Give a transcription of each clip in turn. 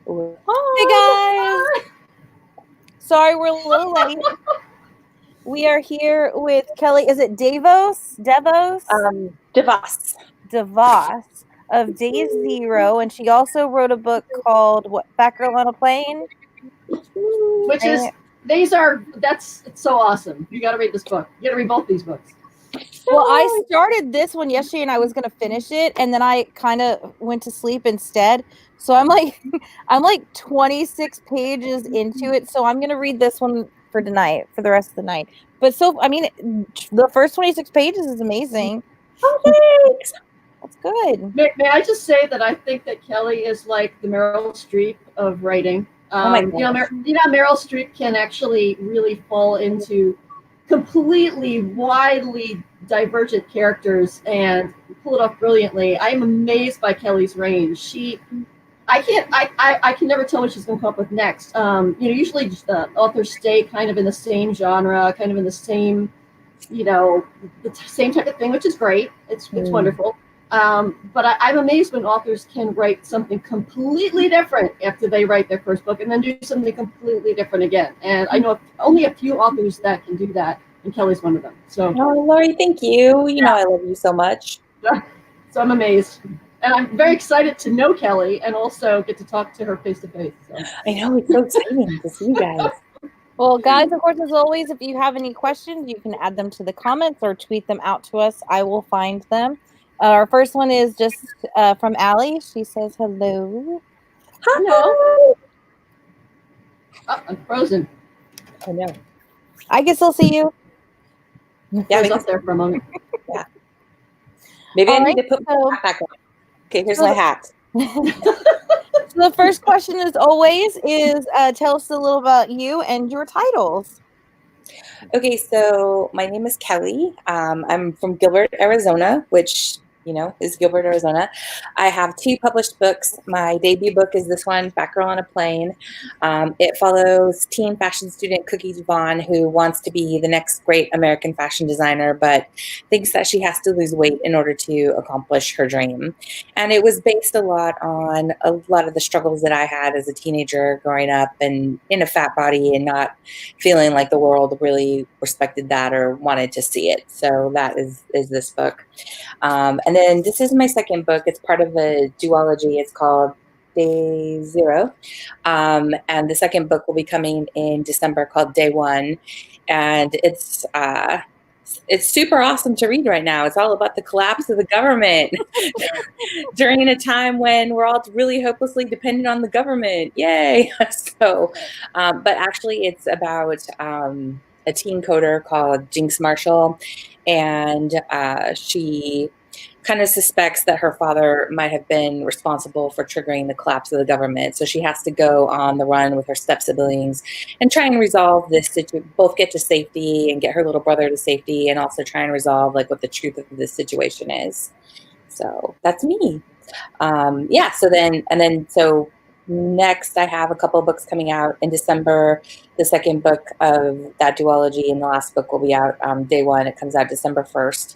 Hey guys! Sorry we're a little late. We are here with Kelly. Is it Devos? Devos. Devos of Day Zero, and she also wrote a book called Fat Girl on a Plane. That's so awesome. You got to read this book. You got to read both these books. Well, I started this one yesterday and I was going to finish it, and then I kind of went to sleep instead. So I'm like 26 pages into it. So I'm going to read this one for tonight, for the rest of the night. But the first 26 pages is amazing. Oh, thanks. That's good. May I just say that I think that Kelly is like the Meryl Streep of writing. Meryl Streep can actually really fall into completely widely divergent characters and pull it off brilliantly. I am amazed by Kelly's range. I can never tell what she's going to come up with next. Usually authors stay kind of in the same genre, kind of in the same, the same type of thing, which is great. It's wonderful. But I'm amazed when authors can write something completely different after they write their first book and then do something completely different again. And I know only a few authors that can do that, and Kelly's one of them. So, Laurie, thank you. You know I love you so much. So I'm amazed. And I'm very excited to know Kelly and also get to talk to her face to face. I know, it's so exciting to see you guys. Well, guys, of course, as always, if you have any questions, you can add them to the comments or tweet them out to us. I will find them. Our first one is just from Allie. She says hello. Hello. Oh, I'm frozen. I know. I guess I'll see you. Yeah, I was up there for a moment. Yeah. Maybe I need to put my hat back on. Okay, here's my hat. So the first question, as always, is tell us a little about you and your titles. Okay, so my name is Kelly. I'm from Gilbert, Arizona, which, is Gilbert, Arizona. I have 2 published books. My debut book is this one, Fat Girl on a Plane. It follows teen fashion student Cookie Devon, who wants to be the next great American fashion designer, but thinks that she has to lose weight in order to accomplish her dream. And it was based a lot on a lot of the struggles that I had as a teenager growing up and in a fat body and not feeling like the world really respected that or wanted to see it. So that is this book. And then this is my second book. It's part of a duology. It's called Day Zero. And the second book will be coming in December called Day One. And it's super awesome to read right now. It's all about the collapse of the government during a time when we're all really hopelessly dependent on the government. Yay. So, but actually it's about a teen coder called Jinx Marshall. And she kind of suspects that her father might have been responsible for triggering the collapse of the government. So she has to go on the run with her step siblings and try and resolve this situation, both get to safety and get her little brother to safety, and also try and resolve what the truth of this situation is. So that's me. So next I have a couple of books coming out in December. The second book of that duology and the last book will be out Day One. It comes out December 1st.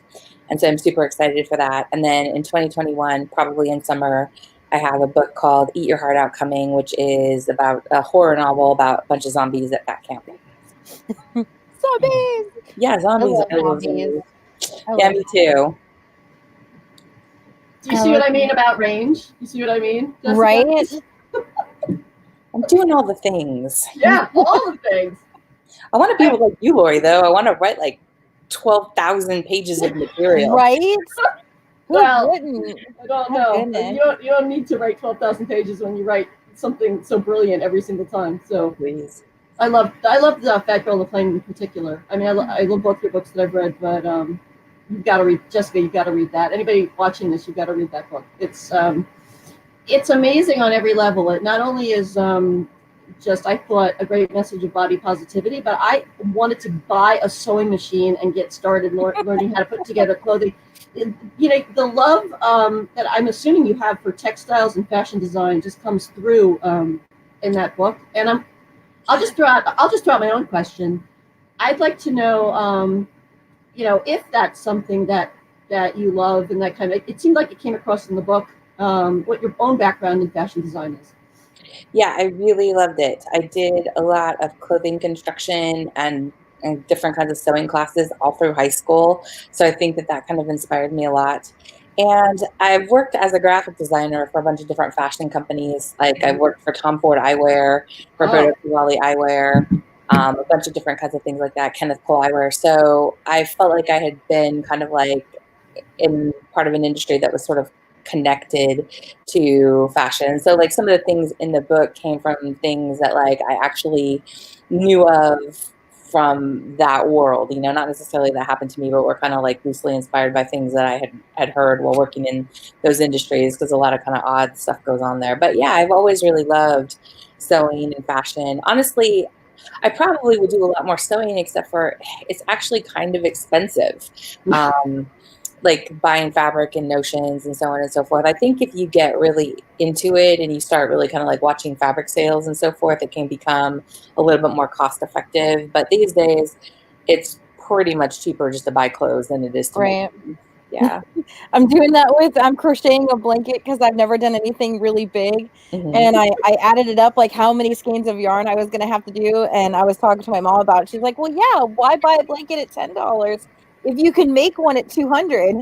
And so I'm super excited for that. And then in 2021, probably in summer, I have a book called Eat Your Heart Out coming, which is about a horror novel about a bunch of zombies at fat camp. Zombies! Yeah, zombies. I love zombies. Yeah, me too. Do you see what I mean about range? You see what I mean? Jessica? Right? I'm doing all the things. Yeah, all the things. I want to be like you, Laurie, though. I want to write 12,000 pages of material. Right? Well, I don't know. You don't need to write 12,000 pages when you write something so brilliant every single time. So please. I love the Fat Girl on the Plane in particular. I mean, I love both your books that I've read, but you've got to read, Jessica, you've got to read that. Anybody watching this, you've got to read that book. It's amazing on every level. It not only is I thought, a great message of body positivity, but I wanted to buy a sewing machine and get started learning how to put together clothing. The love that I'm assuming you have for textiles and fashion design just comes through in that book. And I'll just throw out my own question. I'd like to know, if that's something that you love and that kind of. It seemed like it came across in the book. What your own background in fashion design is. Yeah, I really loved it. I did a lot of clothing construction and different kinds of sewing classes all through high school. So I think that that kind of inspired me a lot. And I've worked as a graphic designer for a bunch of different fashion companies. Like I've worked for Tom Ford Eyewear, Oh, Roberto Cavalli Eyewear, a bunch of different kinds of things like that, Kenneth Cole Eyewear. So I felt like I had been kind of like in part of an industry that was sort of connected to fashion. So like some of the things in the book came from things that like I actually knew of from that world, you know, not necessarily that happened to me, but were kind of like loosely inspired by things that I had heard while working in those industries, because a lot of kind of odd stuff goes on there. But yeah, I've always really loved sewing and fashion. Honestly, I probably would do a lot more sewing, except for it's actually kind of expensive. Um, like buying fabric and notions and so on and so forth. I think if you get really into it and you start really kind of like watching fabric sales and so forth, it can become a little bit more cost effective. But these days, it's pretty much cheaper just to buy clothes than it is to make Right. them. Yeah. I'm doing that with I'm crocheting a blanket because I've never done anything really big. Hmm. And I added it up like how many skeins of yarn I was gonna have to do. And I was talking to my mom about it. She's like, well, yeah, why buy a blanket at $10 if you can make one at 200?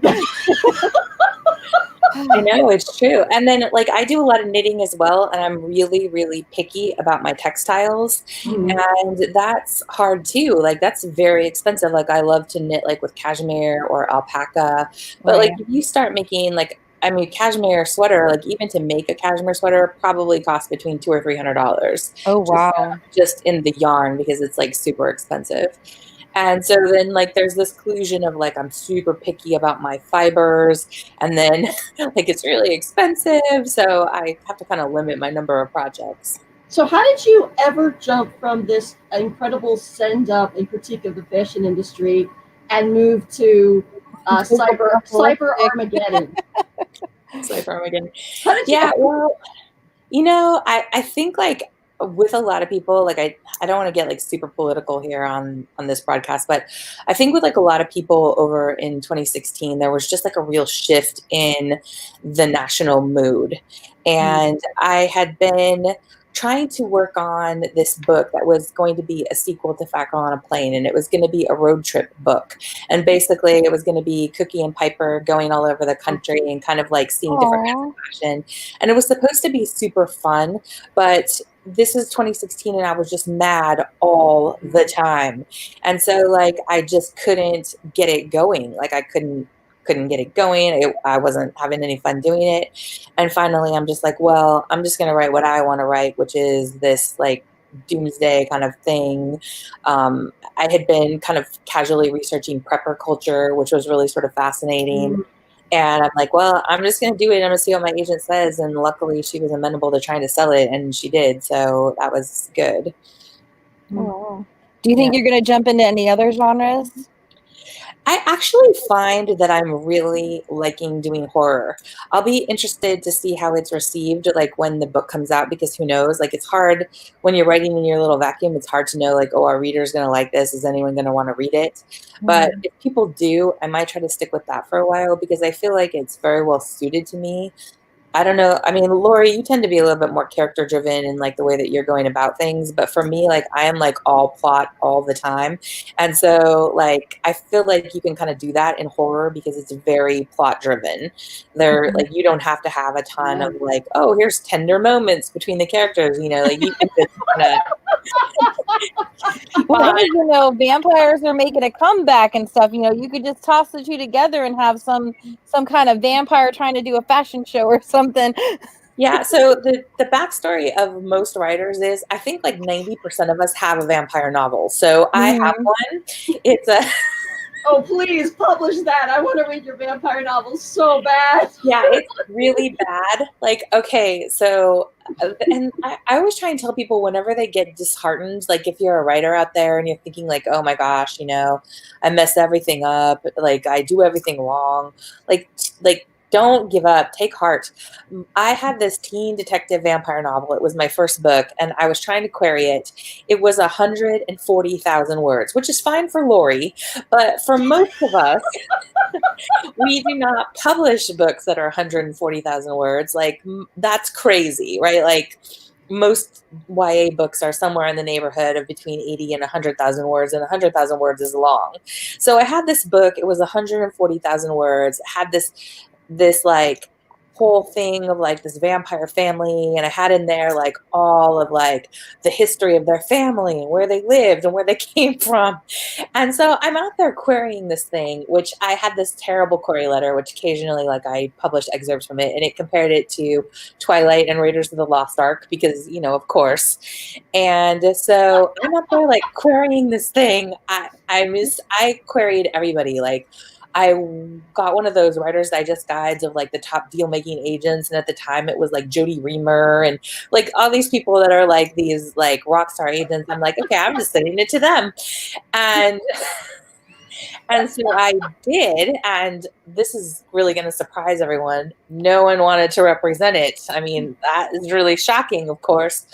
I know, it's true. And then like I do a lot of knitting as well, and I'm really, really picky about my textiles. mhm. And that's hard too. Like that's very expensive. Like I love to knit like with cashmere or alpaca. But like Right. if you start making like I mean cashmere sweater, like even to make a cashmere sweater probably costs between $200 or $300 Oh just wow. just in the yarn because it's like super expensive. And so then like there's this collusion of like I'm super picky about my fibers, and then like it's really expensive, so I have to kind of limit my number of projects. So, how did you ever jump from this incredible send up and critique of the fashion industry and move to cyber Armageddon? So from again, How did you? yeah, well, you know, I think like with a lot of people, like I don't want to get like super political here on this broadcast, but I think with like a lot of people over in 2016, there was just like a real shift in the national mood. And I had been trying to work on this book that was going to be a sequel to Factor on a Plane, and it was going to be a road trip book. And basically, it was going to be Cookie and Piper going all over the country and kind of like seeing different kinds Aw. of fashion. And it was supposed to be super fun, but this is 2016 and I was just mad all the time. And so like I just couldn't get it going. Like I couldn't get it going. I wasn't having any fun doing it. And finally I'm just like, well, I'm just going to write what I want to write, which is this like doomsday kind of thing. I had been kind of casually researching prepper culture, which was really sort of fascinating. And I'm like, well, I'm just going to do it. I'm going to see what my agent says. And luckily, she was amenable to trying to sell it, and she did. So that was good. Oh. Do you think you're gonna jump into any other genres? I actually find that I'm really liking doing horror. I'll be interested to see how it's received, like when the book comes out, because who knows? Like it's hard when you're writing in your little vacuum. It's hard to know, like, oh, our reader's going to like this. Is anyone going to want to read it? But if people do, I might try to stick with that for a while because I feel like it's very well suited to me. I don't know. I mean, Laurie, you tend to be a little bit more character driven in like the way that you're going about things. But for me, like I am like all plot all the time. And so like I feel like you can kind of do that in horror because it's very plot driven. There like you don't have to have a ton of like, oh, here's tender moments between the characters, you know, like you can just kind of Well, hey, you know, vampires are making a comeback and stuff. You know, you could just toss the two together and have some kind of vampire trying to do a fashion show or something. Yeah, so the backstory of most writers is I think like 90% of us have a vampire novel. So I have one. It's a Oh, please publish that. I want to read your vampire novels so bad. yeah, it's really bad. Like, okay, so, and I always try and tell people whenever they get disheartened, like if you're a writer out there and you're thinking like, oh my gosh, you know, I mess everything up, like I do everything wrong, like don't give up, take heart. I had this teen detective vampire novel. It was my first book, and I was trying to query it. It was 140,000 words, which is fine for Laurie, but for most of us, we do not publish books that are 140,000 words. Like that's crazy, right? Like most YA books are somewhere in the neighborhood of between 80 and 100,000 words, and 100,000 words is long. So I had this book, it was 140,000 words, it had this like whole thing of like this vampire family, and I had in there like all of like the history of their family and where they lived and where they came from. And so I'm out there querying this thing, which I had this terrible query letter, which occasionally like I published excerpts from it, and it compared it to Twilight and Raiders of the Lost Ark because, you know, of course. And so I'm out there like querying this thing. I queried everybody. Like I got one of those Writer's Digest guides of like the top deal making agents, and at the time it was like Jody Reamer and like all these people that are like these like rock star agents. I'm like, okay, I'm just sending it to them. And so I did, and this is really going to surprise everyone. No one wanted to represent it. I mean, that is really shocking, of course.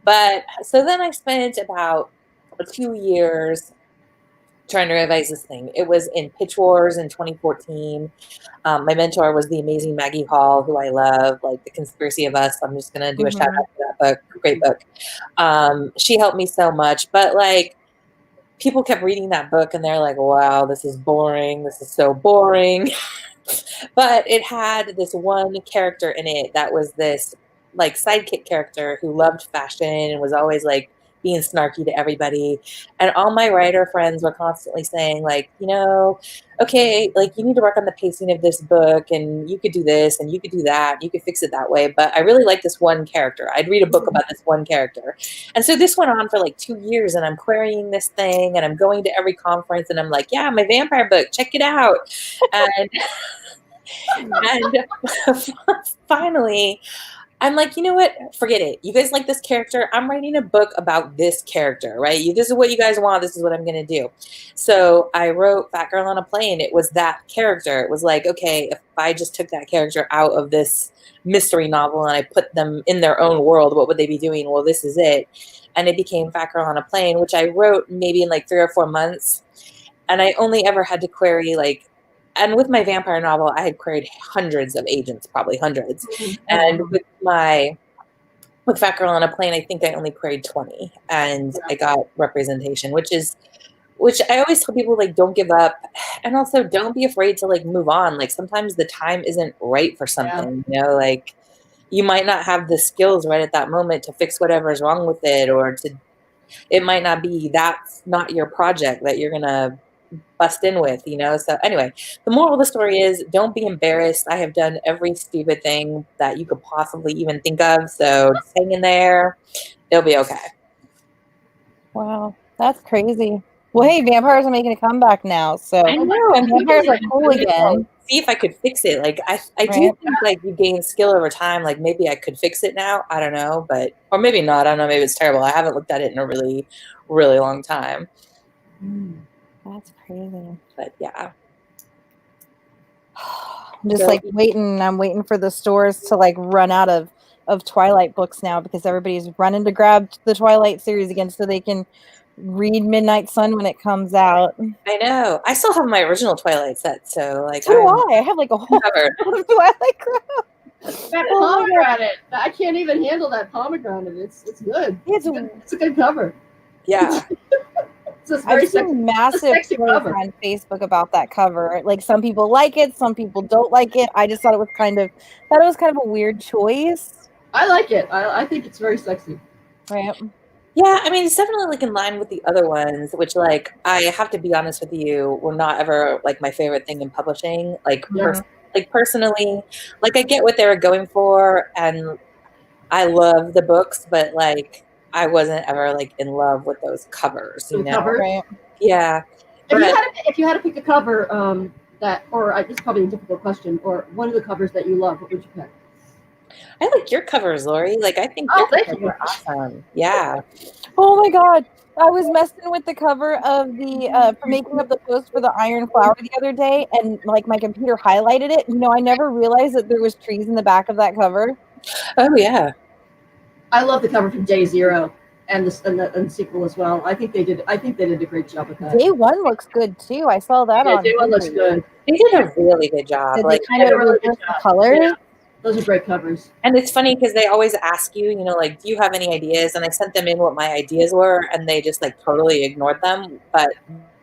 But so then I spent about 2 years trying to revise this thing. It was in Pitch Wars in 2014. My mentor was the amazing Maggie Hall, who I love, like The Conspiracy of Us. I'm just going to do a shout out to that book. Great book. She helped me so much, but like people kept reading that book and they're like, wow, this is boring. This is so boring. But it had this one character in it that was this like sidekick character who loved fashion and was always like being snarky to everybody. And all my writer friends were constantly saying like, you know, okay, like you need to work on the pacing of this book, and you could do this and you could do that. You could fix it that way. But I really like this one character. I'd read a book about this one character. And so this went on for like 2 years, and I'm querying this thing, and I'm going to every conference, and I'm like, yeah, my vampire book, check it out. And finally, I'm like, you know what? Forget it. You guys like this character. I'm writing a book about this character, right? This is what you guys want. This is what I'm going to do. So I wrote Fat Girl on a Plane. It was that character. It was like, okay, if I just took that character out of this mystery novel and I put them in their own world, what would they be doing? Well, this is it. And it became Fat Girl on a Plane, which I wrote maybe in like 3 or 4 months. And I only ever had to query like, and with my vampire novel, I had queried hundreds of agents, probably hundreds. And with Fat Girl on a Plane, I think I only queried 20, and I got representation, which I always tell people, like, don't give up, and also don't be afraid to like move on. Like sometimes the time isn't right for something, you know, like you might not have the skills right at that moment to fix whatever's wrong with it, or it might not be, that's not your project that you're gonna bust in with, you know. So anyway, the moral of the story is don't be embarrassed. I have done every stupid thing that you could possibly even think of, so just hang in there. It'll be okay. Wow, that's crazy. Well, hey, vampires are making a comeback now, so I know, and vampires are cool again. See if I could fix it. Like I do think like you gain skill over time. Like maybe I could fix it now. I don't know, but or maybe not. I don't know. Maybe it's terrible. I haven't looked at it in a really, really long time. That's crazy. But yeah. I'm just like waiting. I'm waiting for the stores to like run out of Twilight books now, because everybody's running to grab the Twilight series again so they can read Midnight Sun when it comes out. I know. I still have my original Twilight set, so like so do I have like a whole Twilight crap. That pomegranate. I can't even handle that pomegranate. It's good. It's a good cover. Yeah. I've seen massive cover on Facebook about that cover. Like some people like it, some people don't like it. I just thought it was kind of a weird choice. I like it. I think it's very sexy. Right. Yeah, I mean, it's definitely like in line with the other ones, which like I have to be honest with you, were not ever like my favorite thing in publishing. Like, personally, like I get what they were going for, and I love the books, but like I wasn't ever like in love with those covers. You know? Right. Yeah. If you had to pick a cover, it's probably a difficult question, or one of the covers that you love, what would you pick? I like your covers, Laurie. Like I think your covers are awesome. Yeah. Oh my God. I was messing with the cover of the for making up the post for the Iron Flower the other day, and like my computer highlighted it. You know, I never realized that there was trees in the back of that cover. Oh yeah. I love the cover from Day Zero and the sequel as well. I think they did a great job with that. Day One looks good too. I saw that on. Day One looks good. They did a really good job. Did like they kind of really good colors? Those are great covers. And it's funny because they always ask you, like, do you have any ideas? And I sent them in what my ideas were, and they just like totally ignored them. But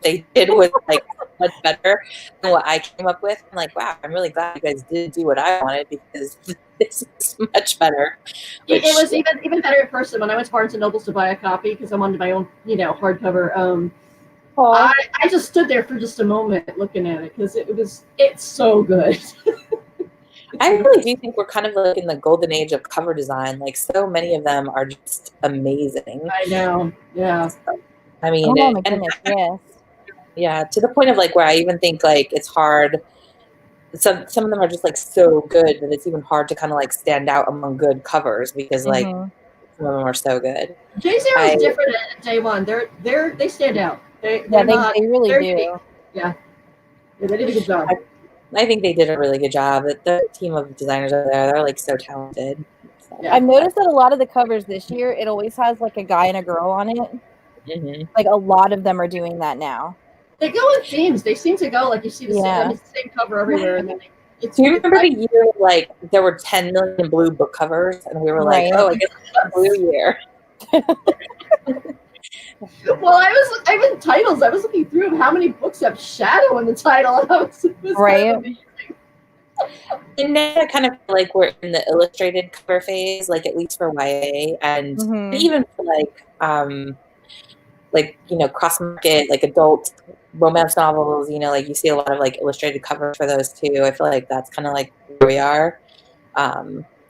they did was like much better than what I came up with. I'm like, wow, I'm really glad you guys did do what I wanted, because this is much better. It was even better at first. When I went to Barnes and Nobles to buy a copy because I wanted my own, hardcover. I just stood there for just a moment looking at it because it's so good. I really do think we're kind of like in the golden age of cover design. Like, so many of them are just amazing. I know. Yeah. I mean, oh my goodness, yes. Yeah, to the point of like where I even think like it's hard. Some of them are just like so good that it's even hard to kind of like stand out among good covers, because like some of them are so good. J0 is different at day one. They stand out. They really do. Unique. Yeah, they did a good job. I think they did a really good job. The team of designers over there, they're like so talented. So. Yeah. I've noticed that a lot of the covers this year, it always has like a guy and a girl on it. Mm-hmm. Like a lot of them are doing that now. They go in themes. They seem to go like you see the same cover everywhere, and then do you remember the year like there were 10 million blue book covers, and we were like, oh, I guess it's a blue year. Well, I was in titles. I was looking through how many books have shadow in the title. And it was right. Kind of and now I kind of feel like we're in the illustrated cover phase, like at least for YA, and even for cross market, like adult romance novels. Like you see a lot of like illustrated covers for those too. I feel like that's kind of like where we are.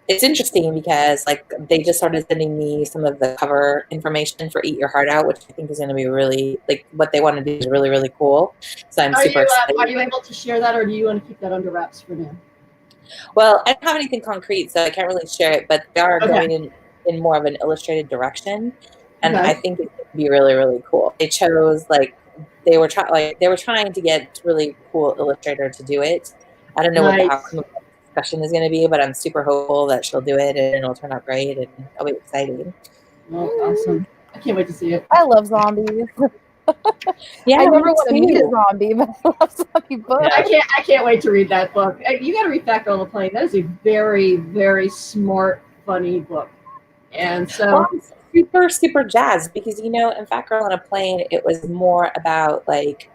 It's interesting because like they just started sending me some of the cover information for Eat Your Heart Out, which I think is going to be really like what they want to do is really, really cool. So I'm super excited. Are you able to share that, or do you want to keep that under wraps for now? Well, I don't have anything concrete, so I can't really share it, but they are going in more of an illustrated direction, and I think it's going to be really, really cool. They chose they were trying to get really cool illustrator to do it. I don't know what the outcome of the discussion is going to be, but I'm super hopeful that she'll do it and it'll turn out great, and it'll be exciting. Oh, awesome! I can't wait to see it. I love zombies. Yeah, I never want to be a zombie, but I love zombie books. Yeah. I can't wait to read that book. You got to read Fat Girl on the Plane. That is a very, very smart, funny book. And so I'm super, super jazzed because in Fat Girl on a Plane, it was more about like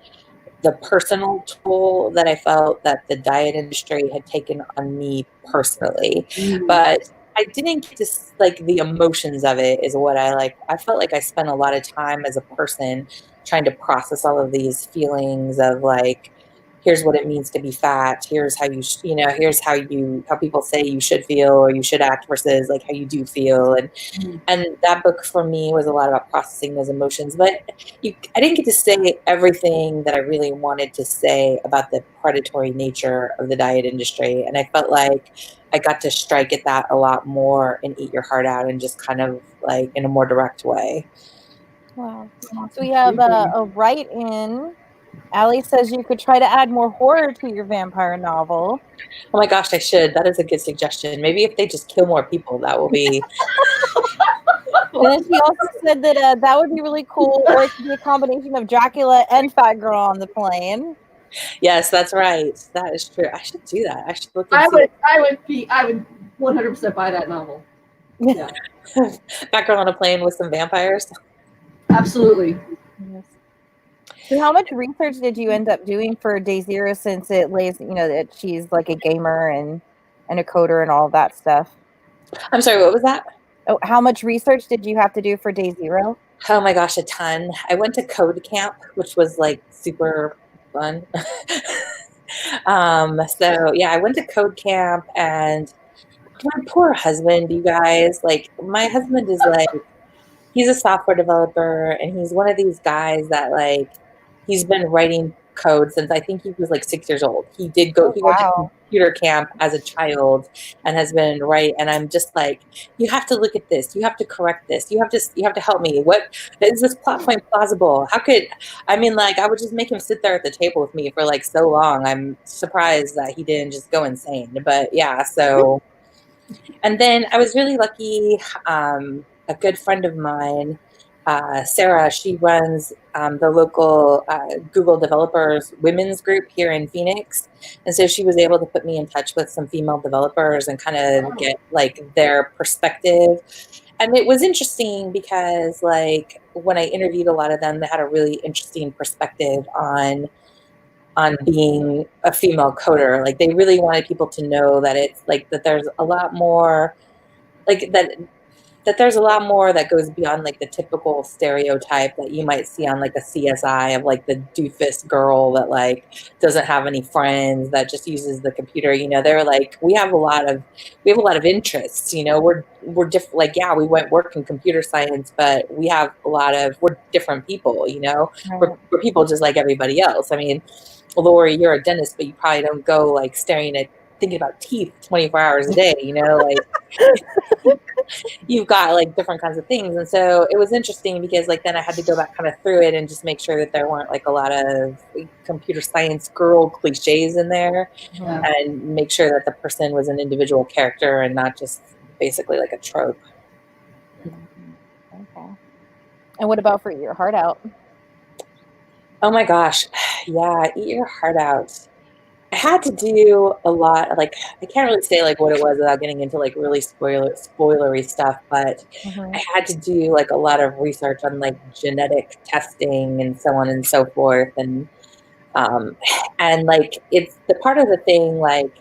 the personal toll that I felt that the diet industry had taken on me personally, but I didn't get to like the emotions of it is what I like. I felt like I spent a lot of time as a person trying to process all of these feelings of like, here's what it means to be fat. Here's how here's how people say you should feel or you should act versus like how you do feel. And that book for me was a lot about processing those emotions, but I didn't get to say everything that I really wanted to say about the predatory nature of the diet industry. And I felt like I got to strike at that a lot more and Eat Your Heart Out and just kind of like in a more direct way. Wow. So we have a write-in. Allie says you could try to add more horror to your vampire novel. Oh my gosh, I should. That is a good suggestion. Maybe if they just kill more people, that will be... And then she also said that that would be really cool, or it could be a combination of Dracula and Fat Girl on the Plane. Yes, that's right. That is true. I should do that. I should look I would 100% buy that novel. Yeah. Fat Girl on a Plane with some vampires. Absolutely. Yes. So how much research did you end up doing for Day Zero, since it lays, that she's like a gamer and a coder and all of that stuff? I'm sorry, what was that? Oh, how much research did you have to do for Day Zero? Oh my gosh, a ton. I went to code camp, which was like super fun. So yeah, I went to code camp, and my poor husband, you guys, like my husband is like, he's a software developer, and he's one of these guys that like, he's been writing code since I think he was like 6 years old. He went to computer camp as a child and has been and I'm just like, you have to look at this, you have to correct this, you have to help me. What is this plot point plausible? I would just make him sit there at the table with me for like so long. I'm surprised that he didn't just go insane. But yeah, so and then I was really lucky. A good friend of mine Sarah, she runs the local Google developers women's group here in Phoenix. And so she was able to put me in touch with some female developers and kind of get like their perspective. And it was interesting because like when I interviewed a lot of them, they had a really interesting perspective on being a female coder. Like they really wanted people to know that it's like that there's a lot more like that there's a lot more that goes beyond like the typical stereotype that you might see on like a CSI of like the doofus girl that like doesn't have any friends, that just uses the computer. You know, they're like, we have a lot of interests, you know, we're different. Like, yeah, we went work in computer science, but we're different people, you know, Right. we're people just like everybody else. I mean, Laurie, you're a dentist, but you probably don't go like thinking about teeth 24 hours a day, you know, like you've got like different kinds of things. And so it was interesting because like then I had to go back kind of through it and just make sure that there weren't like a lot of computer science girl cliches in there, and make sure that the person was an individual character and not just basically like a trope. Okay. And what about for Eat Your Heart Out? Oh my gosh. Yeah, Eat Your Heart Out. I had to do a lot. Like, I can't really say like what it was without getting into like really spoilery stuff, but I had to do like a lot of research on like genetic testing and so on and so forth. And like it's the part of the thing like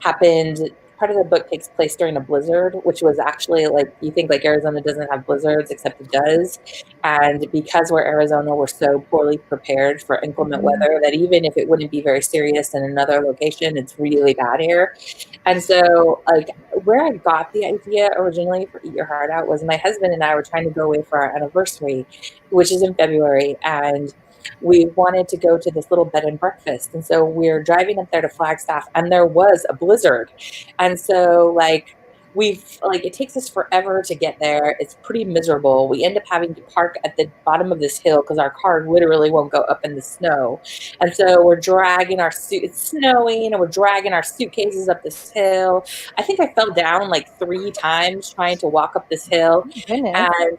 happened. Part of the book takes place during a blizzard, which was actually like, you think like Arizona doesn't have blizzards, except it does. And because we're Arizona, we're so poorly prepared for inclement weather that even if it wouldn't be very serious in another location, it's really bad here. And so like where I got the idea originally for Eat Your Heart Out was my husband and I were trying to go away for our anniversary, which is in February. And we wanted to go to this little bed and breakfast. And so we're driving up there to Flagstaff and there was a blizzard. And so like it takes us forever to get there. It's pretty miserable. We end up having to park at the bottom of this hill because our car literally won't go up in the snow. And so we're dragging it's snowing and we're dragging our suitcases up this hill. I think I fell down like 3 times trying to walk up this hill. And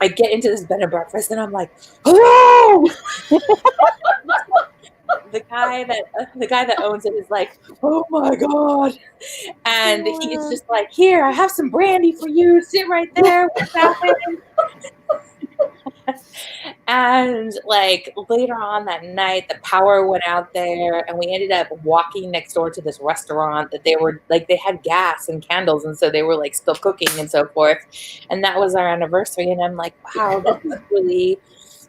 I get into this bed and breakfast and I'm like, oh! The guy that owns it is like, oh my God. And he's just like, here, I have some brandy for you. Sit right there. What's happening? And like later on that night, the power went out there and we ended up walking next door to this restaurant that they had gas and candles. And so they were like still cooking and so forth. And that was our anniversary. And I'm like, wow,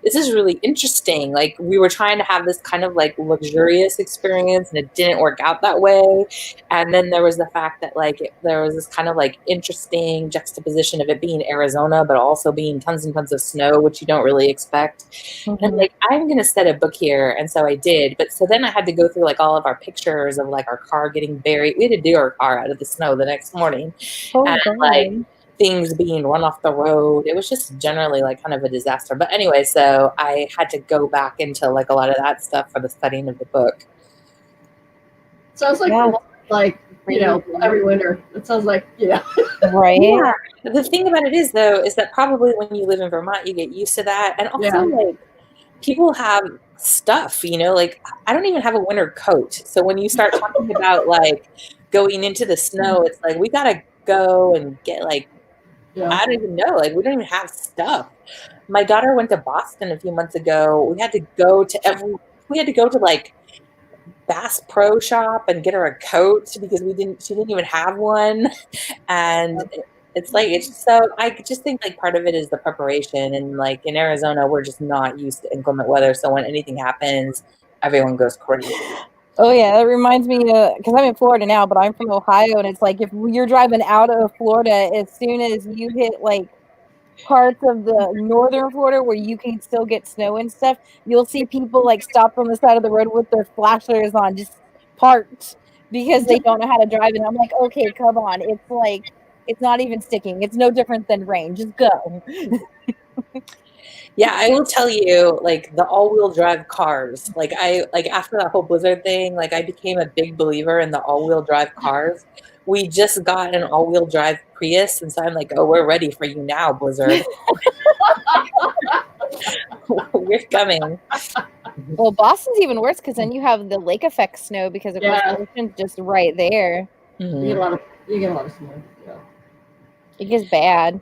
this is really interesting. Like we were trying to have this kind of like luxurious experience and it didn't work out that way. And then there was the fact that like there was this kind of like interesting juxtaposition of it being Arizona, but also being tons and tons of snow, which you don't really expect. And like, I'm going to set a book here. And so I did. But so then I had to go through like all of our pictures of like our car getting buried. We had to dig our car out of the snow the next morning. Like things being run off the road. It was just generally like kind of a disaster. But anyway, so I had to go back into like a lot of that stuff for the studying of the book. Sounds like you know, every winter. It sounds like, you know. Right. Yeah. The thing about it is though, is that probably when you live in Vermont, you get used to that. And also like people have stuff, you know, like I don't even have a winter coat. So when you start talking about like going into the snow, it's like, we got to go and get like, I don't even know. Like, we don't even have stuff. My daughter went to Boston a few months ago. We had to go to like Bass Pro Shop and get her a coat because she didn't even have one. And so I just think like part of it is the preparation. And like in Arizona, we're just not used to inclement weather. So when anything happens, everyone goes crazy. Oh yeah, that reminds me because I'm in Florida now, but I'm from Ohio, and it's like if you're driving out of Florida, as soon as you hit like parts of the northern Florida where you can still get snow and stuff, you'll see people like stopped on the side of the road with their flashers on, just parked because they don't know how to drive. And I'm like, okay, come on, it's like it's not even sticking. It's no different than rain. Just go. Yeah, I will tell you, like the all-wheel drive cars, like after that whole blizzard thing, like I became a big believer in the all-wheel drive cars. We just got an all-wheel drive Prius, and so I'm like, oh, we're ready for you now, Blizzard. We're coming. Well, Boston's even worse because then you have the lake effect snow because of course the ocean's just right there. You get a lot of snow. Yeah. It gets bad.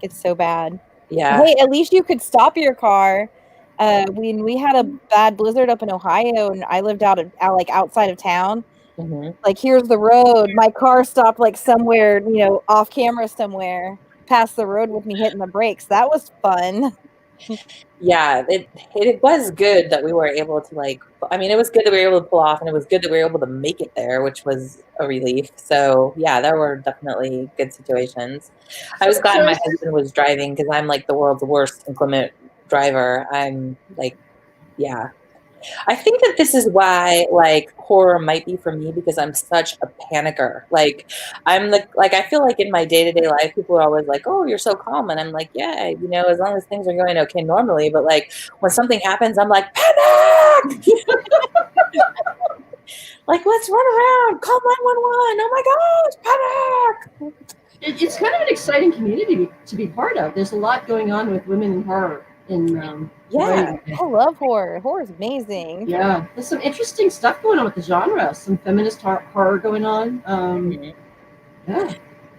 It's so bad. Yeah. Hey, at least you could stop your car. When we had a bad blizzard up in Ohio and I lived out like outside of town. Like, here's the road. My car stopped like somewhere, off camera somewhere, past the road with me hitting the brakes. That was fun. Yeah, it was good that we were able to it was good that we were able to pull off, and it was good that we were able to make it there, which was a relief. So yeah, there were definitely good situations. I was glad my husband was driving because I'm like the world's worst inclement driver. I'm like, yeah. I think that this is why horror might be for me because I'm such a panicker. I feel like in my day-to-day life, people are always like, "Oh, you're so calm," and I'm like, "Yeah, as long as things are going okay normally." But when something happens, I'm like, "Panic!" Let's run around, call 911. Oh my gosh, panic! It's kind of an exciting community to be part of. There's a lot going on with women in horror. I love horror. Horror is amazing. Yeah, there's some interesting stuff going on with the genre. Some feminist horror going on.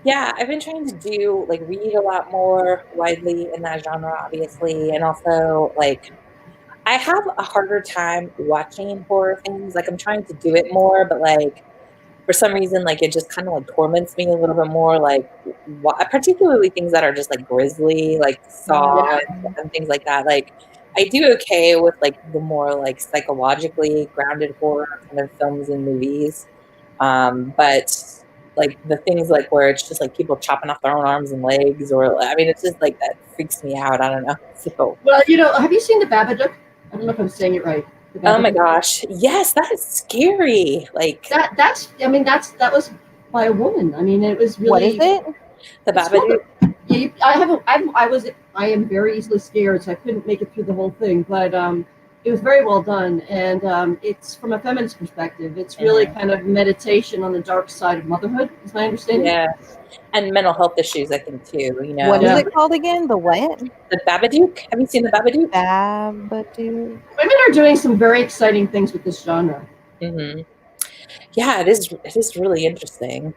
Yeah, I've been trying to do read a lot more widely in that genre, obviously, and also I have a harder time watching horror things. I'm trying to do it more, but for some reason, it just kind of torments me a little bit more. Particularly things that are just grisly, Saw and things like that. I do okay with the more psychologically grounded horror kind of films and movies, but the things where it's just people chopping off their own arms and legs, or it's just that freaks me out. I don't know. So, well, have you seen The Babadook? I don't know if I'm saying it right. Oh my gosh. Yes, that is scary. That was by a woman. It was really. What is it? The Babadook. I am very easily scared, so I couldn't make it through the whole thing, but it was very well done, and it's from a feminist perspective. It's really kind of meditation on the dark side of motherhood, is my understanding. Yeah, and mental health issues, I think, too. What is it called again? The what? The Babadook. Have you seen The Babadook? Babadook. Women are doing some very exciting things with this genre. Mm-hmm. Yeah, it is really interesting.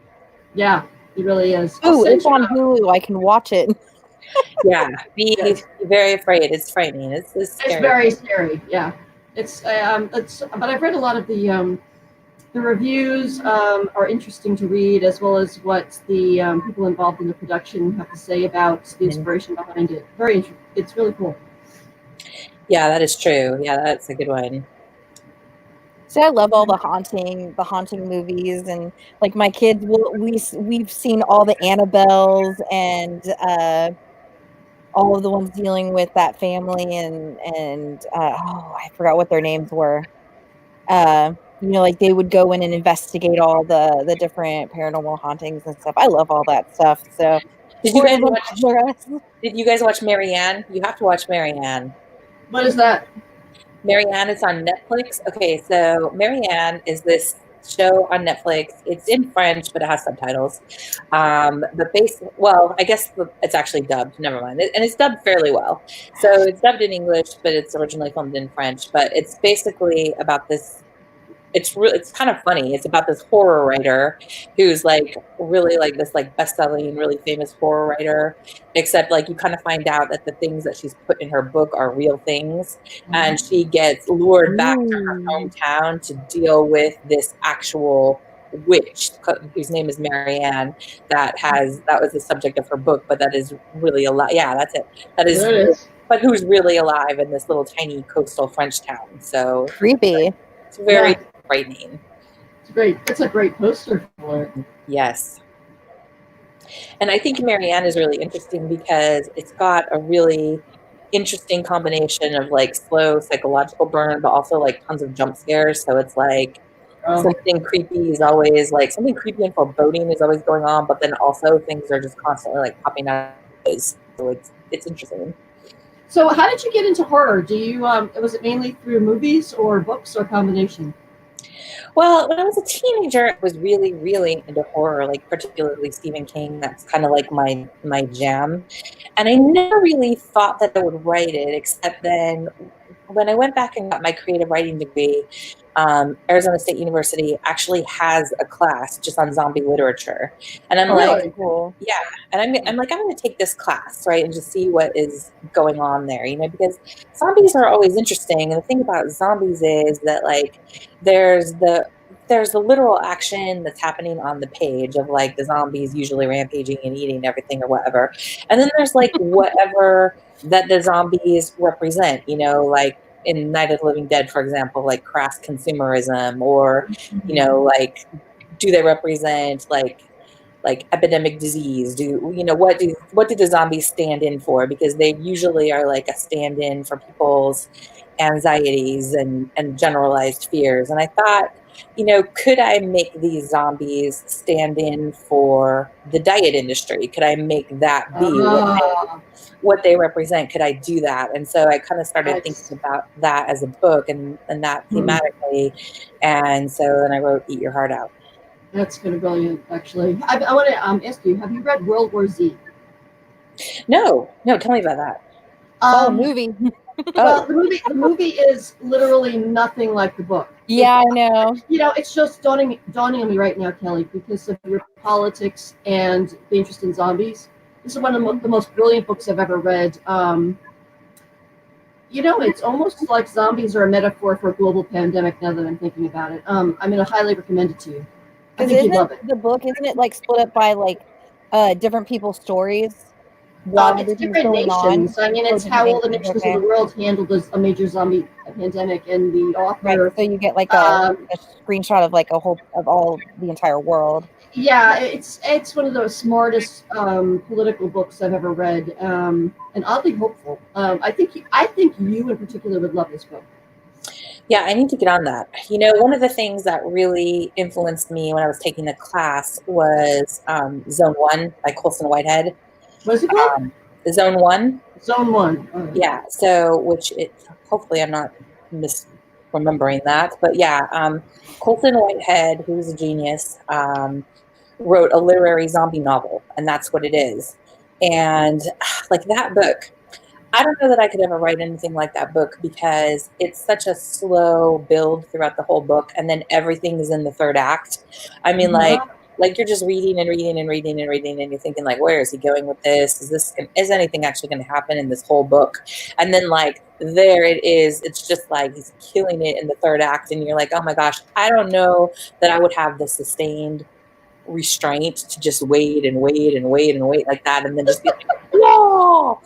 Yeah, it really is. Oh, it's on Hulu. I can watch it. Yeah, be very afraid. It's frightening. It's scary. It's very scary. Yeah, it's. But I've read a lot of the reviews are interesting to read, as well as what the people involved in the production have to say about the inspiration behind it. It's really cool. Yeah, that is true. Yeah, that's a good one. So I love all the haunting movies, and my kids we've seen all the Annabelles and all of the ones dealing with that family, and I forgot what their names were. They would go in and investigate all the different paranormal hauntings and stuff. I love all that stuff. So did you guys watch Marianne? You have to watch Marianne. What is that? Marianne is on Netflix. Okay, so Marianne is this show on Netflix. It's in French, but it has subtitles. I guess it's actually dubbed. Never mind. And it's dubbed fairly well. So it's dubbed in English, but it's originally filmed in French. But it's basically about this. It's kind of funny. It's about this horror writer who's really this best-selling, really famous horror writer, except you kind of find out that the things that she's put in her book are real things, and she gets lured back to her hometown to deal with this actual witch whose name is Marianne that was the subject of her book, but that is really alive. Yeah, that's it. That is, but who's really alive in this little tiny coastal French town. So creepy. It's very frightening. It's great. It's a great poster for it. Yes. And I think Marianne is really interesting because it's got a really interesting combination of slow psychological burn, but also tons of jump scares. So it's something creepy is always something creepy and foreboding is always going on, but then also things are just constantly popping out. So it's interesting. So how did you get into horror? Do you was it mainly through movies or books or combination? Well, when I was a teenager, I was really, really into horror, like particularly Stephen King. That's kind of like my jam. And I never really thought that I would write it, except then when I went back and got my creative writing degree, Arizona State University actually has a class just on zombie literature. And I'm Oh, like, really? Cool. yeah. And I'm like, I'm going to take this class, right? And just see what is going on there, because zombies are always interesting. And the thing about zombies is that like, there's the literal action that's happening on the page of like the zombies usually rampaging and eating everything or whatever. And then there's like whatever that the zombies represent, like in Night of the Living Dead, for example, like crass consumerism, or, like, do they represent like epidemic disease? What do the zombies stand in for? Because they usually are like a stand-in for people's anxieties and generalized fears. And I thought, could I make these zombies stand in for the diet industry? Could I make that be Ah, what they represent? Could I do that? And so I kind of started nice. thinking about that as a book and that thematically. And so then I wrote Eat Your Heart Out. That's kind of brilliant, actually. I want to ask you: have you read World War Z? No, tell me about that. Oh, movie. Well, the movie is literally nothing like the book. Yeah, I know. It's just dawning on me right now, Kelly, because of your politics and the interest in zombies. This is one of the most brilliant books I've ever read. It's almost like zombies are a metaphor for a global pandemic. Now that I'm thinking about it, I'm going to highly recommend it to you. I think you'd love it. The book, isn't it like split up by like different people's stories? It's different nations. I mean, it's how all the nations of the world handled a major zombie pandemic, and the author. Right, so you get like a screenshot of like of all the entire world. Yeah, it's one of the smartest political books I've ever read, and oddly hopeful. I think you in particular would love this book. Yeah, I need to get on that. One of the things that really influenced me when I was taking the class was Zone 1 by Colson Whitehead. What's it called? Zone 1. Zone 1. Oh. Yeah, so hopefully I'm not misremembering that. But yeah, Colson Whitehead, who's a genius, wrote a literary zombie novel, and that's what it is. And like that book, I don't know that I could ever write anything like that book, because it's such a slow build throughout the whole book, and then everything is in the third act. I mean, like you're just reading and reading and reading and reading, and you're thinking like, where is he going with this? Is anything actually going to happen in this whole book? And then like there it is. It's just like he's killing it in the third act, and you're like, oh my gosh, I don't know that I would have the sustained restraint to just wait and wait and wait and wait like that, and then just be like, whoa.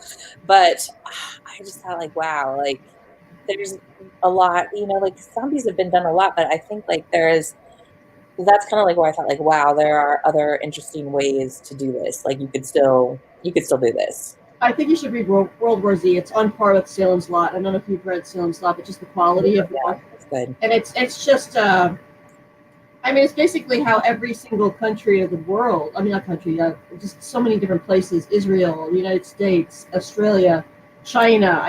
But I just thought like, wow, like there's a lot, like zombies have been done a lot, but I think like that's kind of like where I thought like, wow, there are other interesting ways to do this. Like you could still do this. I think you should read World War Z. It's on par with Salem's Lot. I don't know if you've read Salem's Lot, but just the quality of the book. That's good. And it's just it's basically how every single country of the world, not country, just so many different places, Israel, the United States, Australia, China.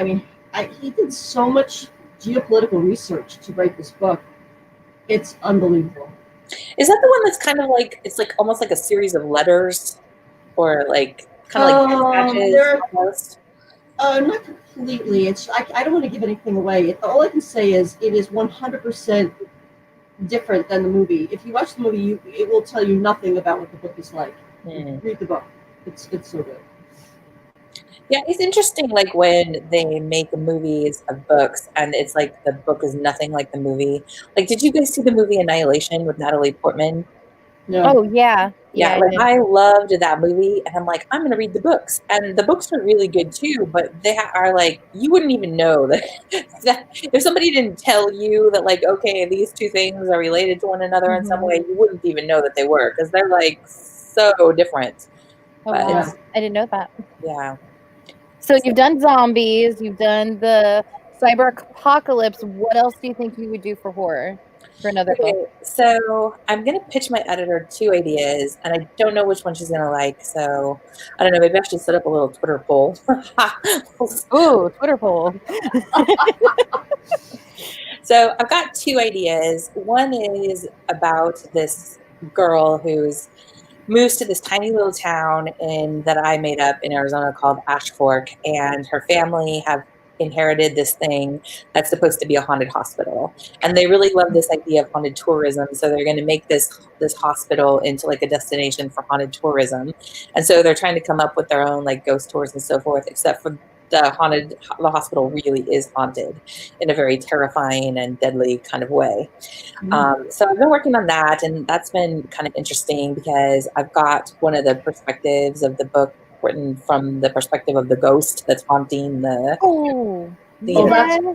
He did so much geopolitical research to write this book. It's unbelievable. Is that the one that's kind of like, it's like almost like a series of letters, or like kind of like dispatches almost? Not completely. I don't want to give anything away. All I can say is it is 100% different than the movie. If you watch the movie, it will tell you nothing about what the book is like. Read the book. It's so good. Yeah, it's interesting, like when they make movies of books and it's like the book is nothing like the movie. Like, did you guys see the movie Annihilation with Natalie Portman? No. Oh, yeah. Yeah, like I loved that movie, and I'm like, I'm going to read the books. And the books are really good too, but they are like, you wouldn't even know that if somebody didn't tell you that, like, okay, these two things are related to one another in some way, you wouldn't even know that they were, because they're like so different. Oh, wow. I didn't know that. Yeah. So you've done zombies, you've done the cyber apocalypse. What else do you think you would do for horror? For another book? So I'm going to pitch my editor 2 ideas, and I don't know which one she's going to like. So I don't know. Maybe I should set up a little Twitter poll. Ooh, Twitter poll. So I've got two ideas. One is about this girl who's moves to this tiny little town that I made up in Arizona called Ash Fork, and her family have inherited this thing that's supposed to be a haunted hospital, and they really love this idea of haunted tourism, so they're going to make this hospital into like a destination for haunted tourism. And so they're trying to come up with their own like ghost tours and so forth, except for the hospital really is haunted in a very terrifying and deadly kind of way. So I've been working on that, and that's been kind of interesting because I've got one of the perspectives of the book written from the perspective of the ghost that's haunting the.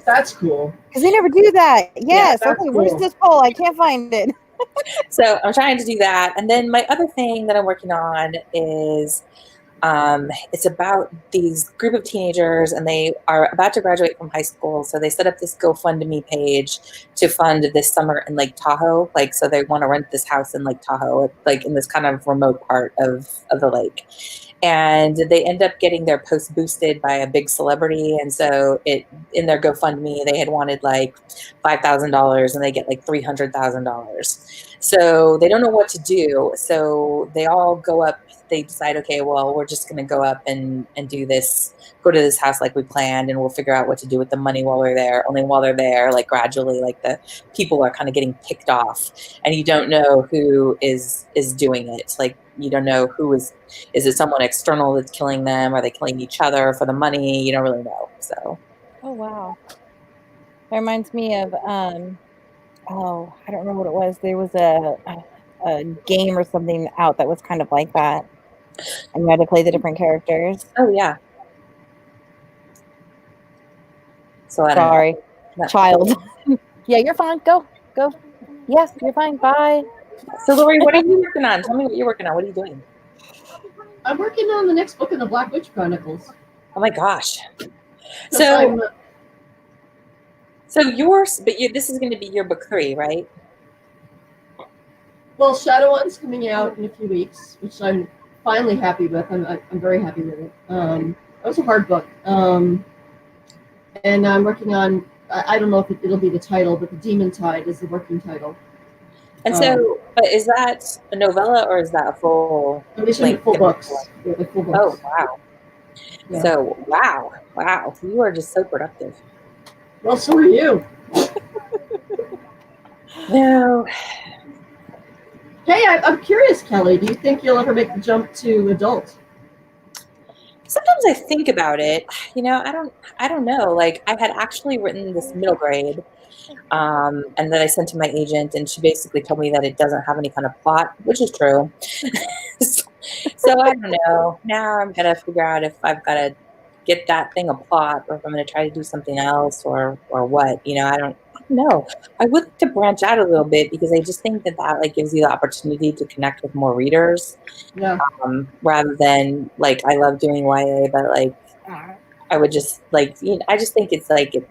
That's cool. Because they never do that. Yes. Yeah, okay. cool. Where's this poll? I can't find it. So I'm trying to do that, and then my other thing that I'm working on is. It's about these group of teenagers, and they are about to graduate from high school. So they set up this GoFundMe page to fund this summer in Lake Tahoe. Like, so they want to rent this house in Lake Tahoe, like in this kind of remote part of the lake. And they end up getting their post boosted by a big celebrity. And so in their GoFundMe, they had wanted like $5,000, and they get like $300,000. So they don't know what to do. So they all go up. They decide, okay, well, we're just going to go up and do this, go to this house like we planned, and we'll figure out what to do with the money while we're there. Only while they're there, like gradually, like the people are kind of getting picked off, and you don't know who is doing it. Like, you don't know who is it someone external that's killing them? Are they killing each other for the money? You don't really know. So. Oh, wow. That reminds me of, I don't remember what it was. There was a game or something out that was kind of like that. And you had to play the different characters. Oh, yeah. So Sorry. No. Child. Yeah, you're fine. Go. Yes, you're fine. Bye. So, Laurie, what are you working on? Tell me what you're working on. What are you doing? I'm working on the next book in the Black Witch Chronicles. Oh, my gosh. So this is going to be your book 3, right? Well, Shadow One's coming out in a few weeks, which I'm finally happy with. I'm very happy with it. It was a hard book. And I'm working on, I don't know if it'll be the title, but The Demon Tide is the working title. And so, but is that a novella or is that a full? These are full books. Yeah, the full books. Oh, wow. Yeah. So, wow. You are just so productive. Well, so are you. No. Hey, I'm curious, Kelly. Do you think you'll ever make the jump to adult? Sometimes I think about it. I don't know. Like, I had actually written this middle grade, and then I sent to my agent, and she basically told me that it doesn't have any kind of plot, which is true. So I don't know. Now I'm gonna figure out if I've got to get that thing a plot, or if I'm gonna try to do something else, or what. I don't know. I would like to branch out a little bit because I just think that like gives you the opportunity to connect with more readers. Yeah. Rather than like, I love doing YA, but like I would just like, I just think it's like it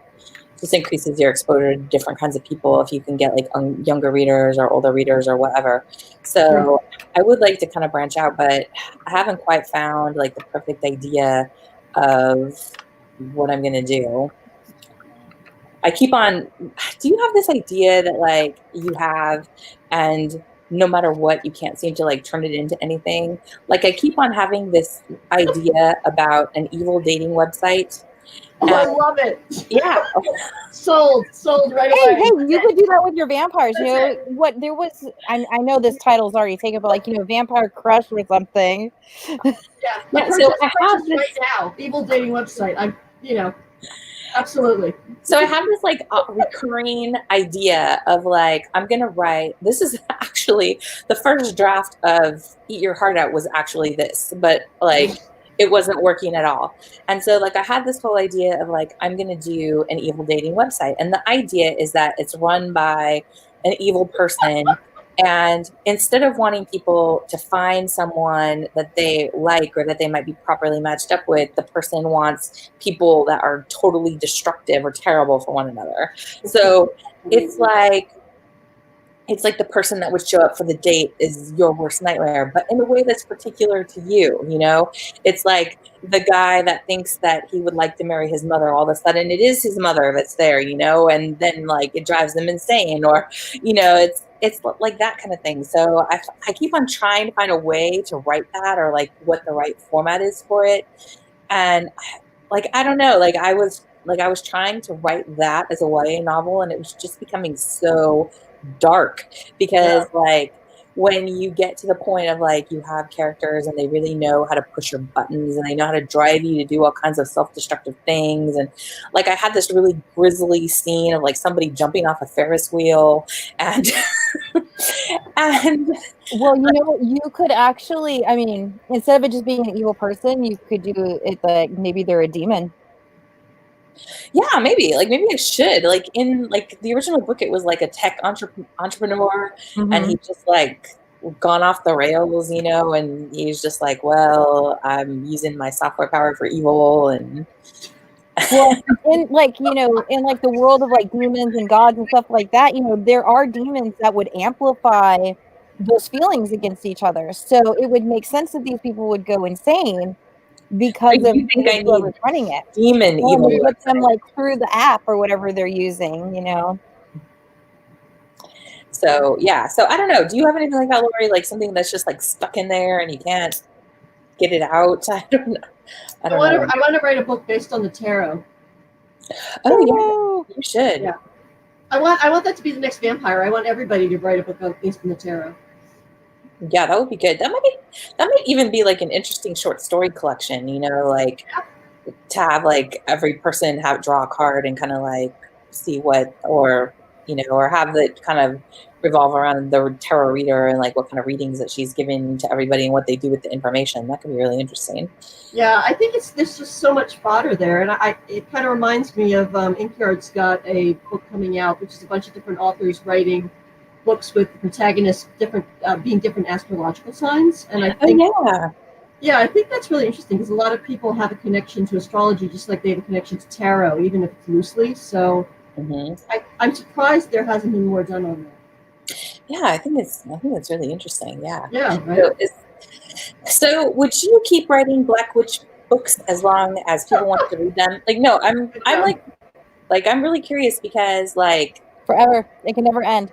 just increases your exposure to different kinds of people if you can get like younger readers or older readers or whatever. So I would like to kind of branch out, but I haven't quite found like the perfect idea of what I'm going to do. I keep on, do you have this idea that like you have, and no matter what, you can't seem to like turn it into anything? Like, I keep on having this idea about an evil dating website. Oh, I love it. Yeah. Sold right away. Hey, you could do that with your vampires. What there was, I know this title's already taken, but like, Vampire Crush or something. Yeah. So I have this right now, evil dating website. Absolutely. So I have this like recurring idea of like, I'm going to write, this is actually the first draft of Eat Your Heart Out was actually this, but like it wasn't working at all. And so like I had this whole idea of like, I'm going to do an evil dating website. And the idea is that it's run by an evil person. And instead of wanting people to find someone that they like or that they might be properly matched up with, the person wants people that are totally destructive or terrible for one another. So it's like it's like the person that would show up for the date is your worst nightmare, but in a way that's particular to you, you know? It's like the guy that thinks that he would like to marry his mother, all of a sudden it is his mother that's there, you know? And then like it drives them insane, or, you know, it's like that kind of thing. So I keep on trying to find a way to write that, or like what the right format is for it. And like, I don't know, like I was trying to write that as a YA novel, and it was just becoming so dark, because like when you get to the point of like you have characters and they really know how to push your buttons and they know how to drive you to do all kinds of self-destructive things, and like I had this really grisly scene of like somebody jumping off a Ferris wheel, and and Well, you know, you could actually, I mean, instead of it just being an evil person, you could do it like maybe they're a demon. yeah, maybe I should, like in like the original book, it was like a tech entrepreneur, and he just like gone off the rails, you know, and he's just like, well, I'm using my software power for evil. And well, in like, you know, in like the world of like demons and gods and stuff like that, you know, there are demons that would amplify those feelings against each other. So it would make sense that these people would go insane because of whoever's running it. Demon evil. It gets them like through the app or whatever they're using, you know. So yeah, so I don't know. Do you have anything like that, Laurie? Like something that's just like stuck in there and you can't get it out? I don't know. I want to write a book based on the tarot. Oh yeah, you should. Yeah, I want that to be the next vampire. I want everybody to write a book based on the tarot. Yeah, that would be good. That might even be like an interesting short story collection, you know, like to have like every person draw a card and kind of like see what, or you know, or have it kind of revolve around the tarot reader and like what kind of readings that she's giving to everybody and what they do with the information. That could be really interesting. Yeah, I think there's just so much fodder there, and it kind of reminds me of Inkyard's got a book coming out, which is a bunch of different authors writing books with the protagonists being different astrological signs, and I think I think that's really interesting because a lot of people have a connection to astrology just like they have a connection to tarot, even if it's loosely. So I'm surprised there hasn't been more done on that. Yeah, I think it's really interesting. Yeah. Yeah. Right. So would you keep writing Black Witch books as long as people want to read them? Like, no, I'm really curious because like forever, it can never end.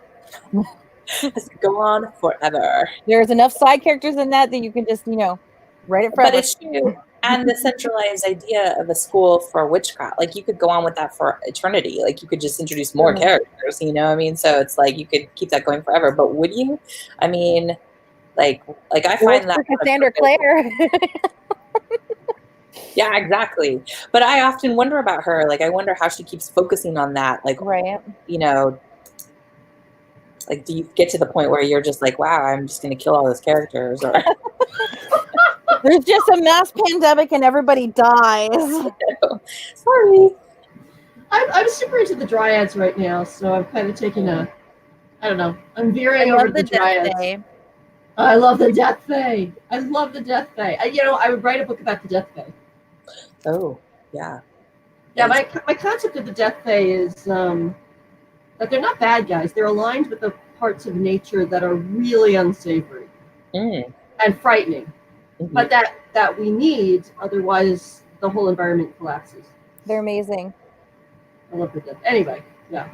Go on forever. There's enough side characters in that you can just, you know, write it forever. But it's true. And the centralized idea of a school for witchcraft, like you could go on with that for eternity. Like you could just introduce more characters, you know what I mean? So it's like you could keep that going forever. But would you? I mean, like I find that Cassandra Clare. Yeah, exactly. But I often wonder about her. Like I wonder how she keeps focusing on that. Like, you know, like, do you get to the point where you're just like, wow, I'm just going to kill all those characters? Or there's just a mass pandemic and everybody dies. Sorry. I'm super into the dryads right now, so I'm kind of taking I don't know. I'm veering over the dryads. I love the Death Fae. I love the Death Fae. I would write a book about the Death Fae. Oh, yeah. Yeah, my concept of the Death Fae is that they're not bad guys. They're aligned with the parts of nature that are really unsavory and frightening, but that we need, otherwise the whole environment collapses. They're amazing. I love the Death. Anyway, yeah.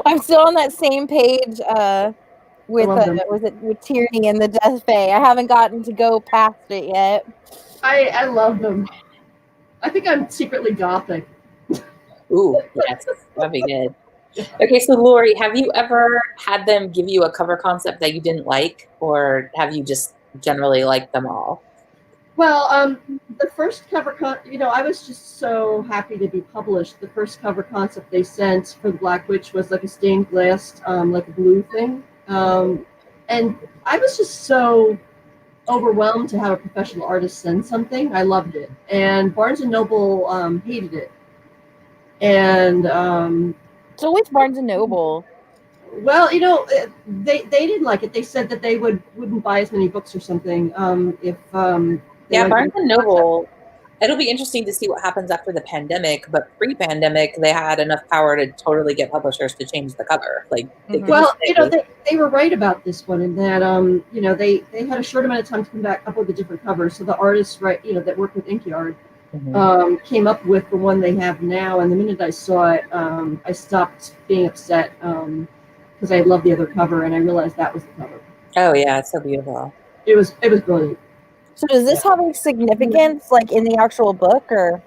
I'm still on that same page with Tyranny and the Death Fae. I haven't gotten to go past it yet. I love them. I think I'm secretly gothic. Ooh, yes, that'd be good. Okay, so Laurie, have you ever had them give you a cover concept that you didn't like, or have you just generally liked them all? Well, the first cover, I was just so happy to be published. The first cover concept they sent for the Black Witch was like a stained glass, like a blue thing. And I was just so overwhelmed to have a professional artist send something. I loved it. And Barnes & Noble hated it. And so with Barnes & Noble, well, they didn't like it. They said that they wouldn't buy as many books or something if Barnes & Noble It'll be interesting to see what happens after the pandemic, but pre-pandemic, they had enough power to totally get publishers to change the cover. Like, they could Well, just say, they were right about this one in that, they had a short amount of time to come back up with a different cover. So the artists, that work with Inkyard, came up with the one they have now. And the minute I saw it, I stopped being upset because I loved the other cover, and I realized that was the cover. oh yeah, it's so beautiful. It was brilliant. So does this have any significance, like in the actual book, or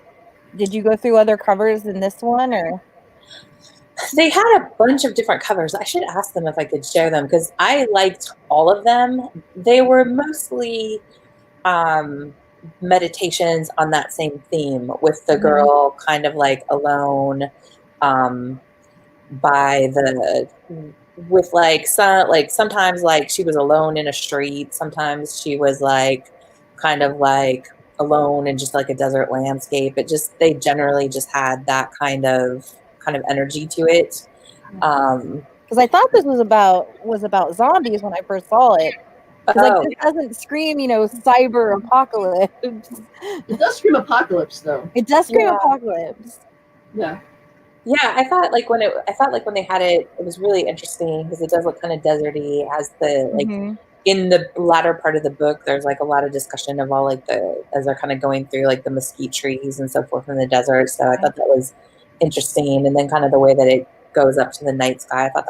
did you go through other covers in this one, or? They had a bunch of different covers. I should ask them if I could share them because I liked all of them. They were mostly meditations on that same theme, with the girl kind of like alone by the, with like sometimes like she was alone in a street, sometimes she was like kind of like alone in just like a desert landscape. They generally just had that kind of energy to it. Because I thought this was about zombies when I first saw it. Because it doesn't scream, cyber apocalypse. It does scream apocalypse, though. It does scream apocalypse. Yeah. Yeah, I thought like when they had it, it was really interesting because it does look kind of deserty. As the like in the latter part of the book, there's like a lot of discussion of all like as they're kind of going through like the mesquite trees and so forth in the desert. So I thought that was interesting, and then kind of the way that it goes up to the night sky, I thought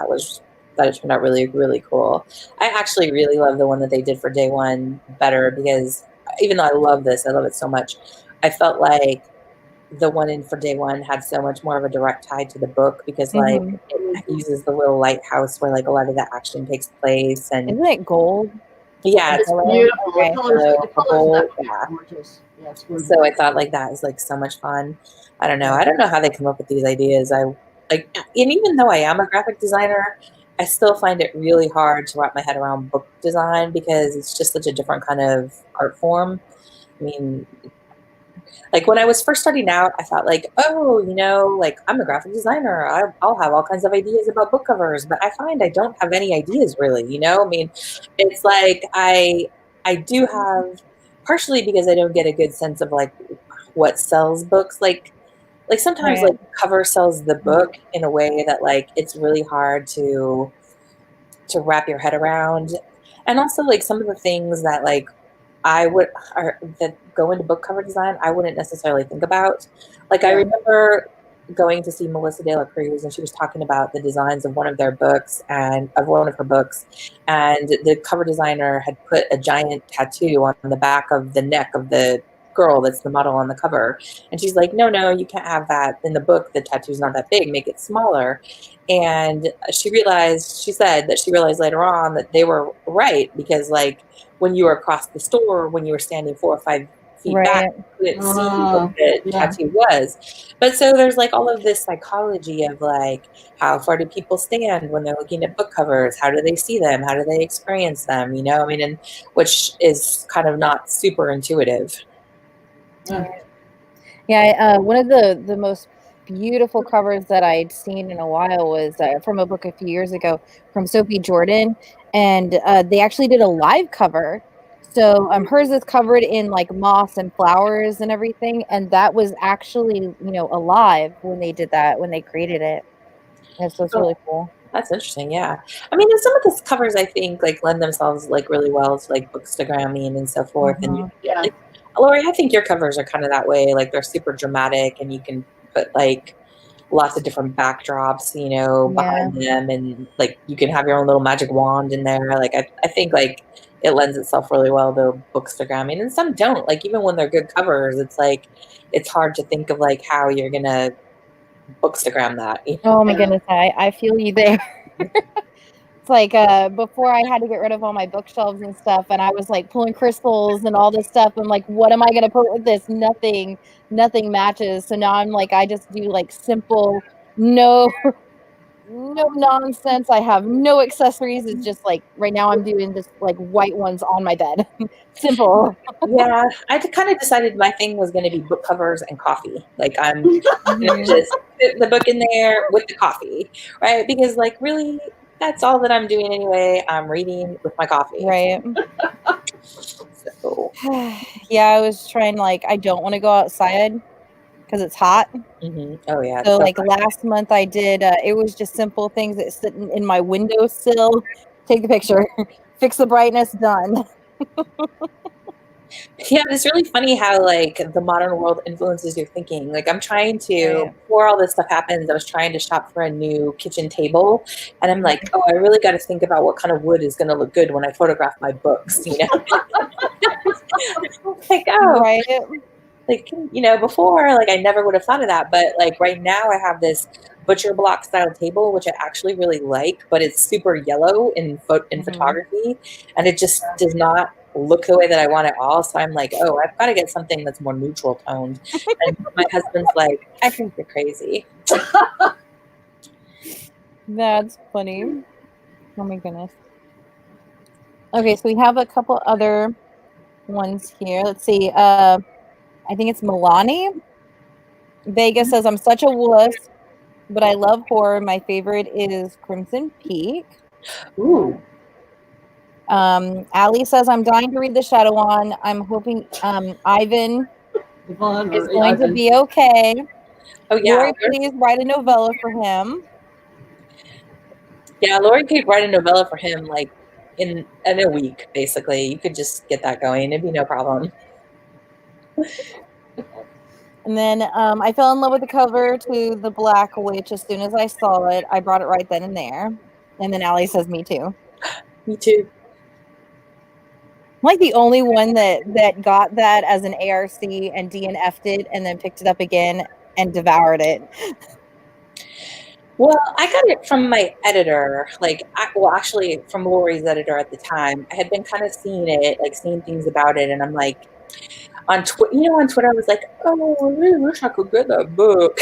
it turned out really, really cool. I actually really love the one that they did for day one better because even though I love it so much, I felt like the one in for day one had so much more of a direct tie to the book because like it uses the little lighthouse where like a lot of the action takes place. And isn't it gold? Yeah, it's beautiful. Okay. The colors gorgeous. Yeah, it's gorgeous. So I thought like that is like so much fun. I don't know how they come up with these ideas. And even though I am a graphic designer, I still find it really hard to wrap my head around book design because it's just such a different kind of art form. I mean, like when I was first starting out, I thought like, oh, like I'm a graphic designer. I'll have all kinds of ideas about book covers, but I find I don't have any ideas really, I mean, it's like I do have, partially because I don't get a good sense of like what sells books. Like sometimes like cover sells the book in a way that like it's really hard to wrap your head around. And also like some of the things that like that go into book cover design, I wouldn't necessarily think about. Like I remember going to see Melissa De La Cruz, and she was talking about the designs of one of her books, and the cover designer had put a giant tattoo on the back of the neck of the girl that's the model on the cover, and she's like, no, you can't have that in the book. The tattoo's not that big, make it smaller. And she said that she realized later on that they were right, because like when you were across the store, when you were standing 4 or 5 feet back, you couldn't see what the tattoo was. But so there's like all of this psychology of like, how far do people stand when they're looking at book covers? How do they see them? How do they experience them? I mean, and which is kind of not super intuitive. Yeah, one of the most beautiful covers that I'd seen in a while was from a book a few years ago from Sophie Jordan, and they actually did a live cover. So hers is covered in like moss and flowers and everything, and that was actually alive when they did that, when they created it. And so it's really cool. That's interesting. Yeah, I mean, some of the covers I think like lend themselves like really well to like bookstagramming and so forth. And like, Laurie, I think your covers are kind of that way. Like they're super dramatic, and you can put like lots of different backdrops, behind them, and like you can have your own little magic wand in there. Like I think like it lends itself really well to bookstagramming, and some don't. Like even when they're good covers, it's like it's hard to think of like how you're gonna bookstagram that. Oh my goodness, I feel you there. It's like before I had to get rid of all my bookshelves and stuff, and I was like pulling crystals and all this stuff. I'm like, what am I gonna put with this? Nothing matches. So now I'm like, I just do like simple, no nonsense. I have no accessories. It's just like right now I'm doing just like white ones on my bed. Simple. Yeah, I kind of decided my thing was going to be book covers and coffee. Like I'm gonna just put the book in there with the coffee, right? Because like really, that's all that I'm doing anyway. I'm reading with my coffee. Right. So Yeah, I was trying, like, I don't want to go outside because it's hot. Mm-hmm. Oh yeah. So, like, last month I did, it was just simple things that sitting in my windowsill. Take the picture, fix the brightness, done. Yeah, it's really funny how like the modern world influences your thinking. Like I'm trying to, Right. before all this stuff happens, I was trying to shop for a new kitchen table, and I'm like, oh, I really got to think about what kind of wood is going to look good when I photograph my books. You know, like Right. like before, like I never would have thought of that, but like right now I have this butcher block style table which I actually really like, but it's super yellow in photography, and it just does not look the way that I want it all. So I'm like, oh, I've got to get something that's more neutral toned. And my husband's like, I think you're crazy. That's funny. Oh my goodness. Okay, so we have a couple other ones here. Let's see. I think it's Milani. Vegas says, I'm such a wuss, but I love horror. My favorite is Crimson Peak. Ooh. Allie says, I'm dying to read The Shadow one. I'm hoping Ivan is going to be okay. Oh yeah. Laurie, please write a novella for him. Yeah, Laurie could write a novella for him like in a week, basically. You could just get that going. It'd be no problem. And then I fell in love with the cover to The Black Witch as soon as I saw it. I brought it right then and there. And then Allie says, me too. Me too. I'm like the only one that got that as an ARC and DNF'd it and then picked it up again and devoured it. Well, I got it from my editor, actually from Laurie's editor at the time. I had been kind of seeing things about it, and I'm like, on Twitter, I was like, oh, I really wish I could get that book.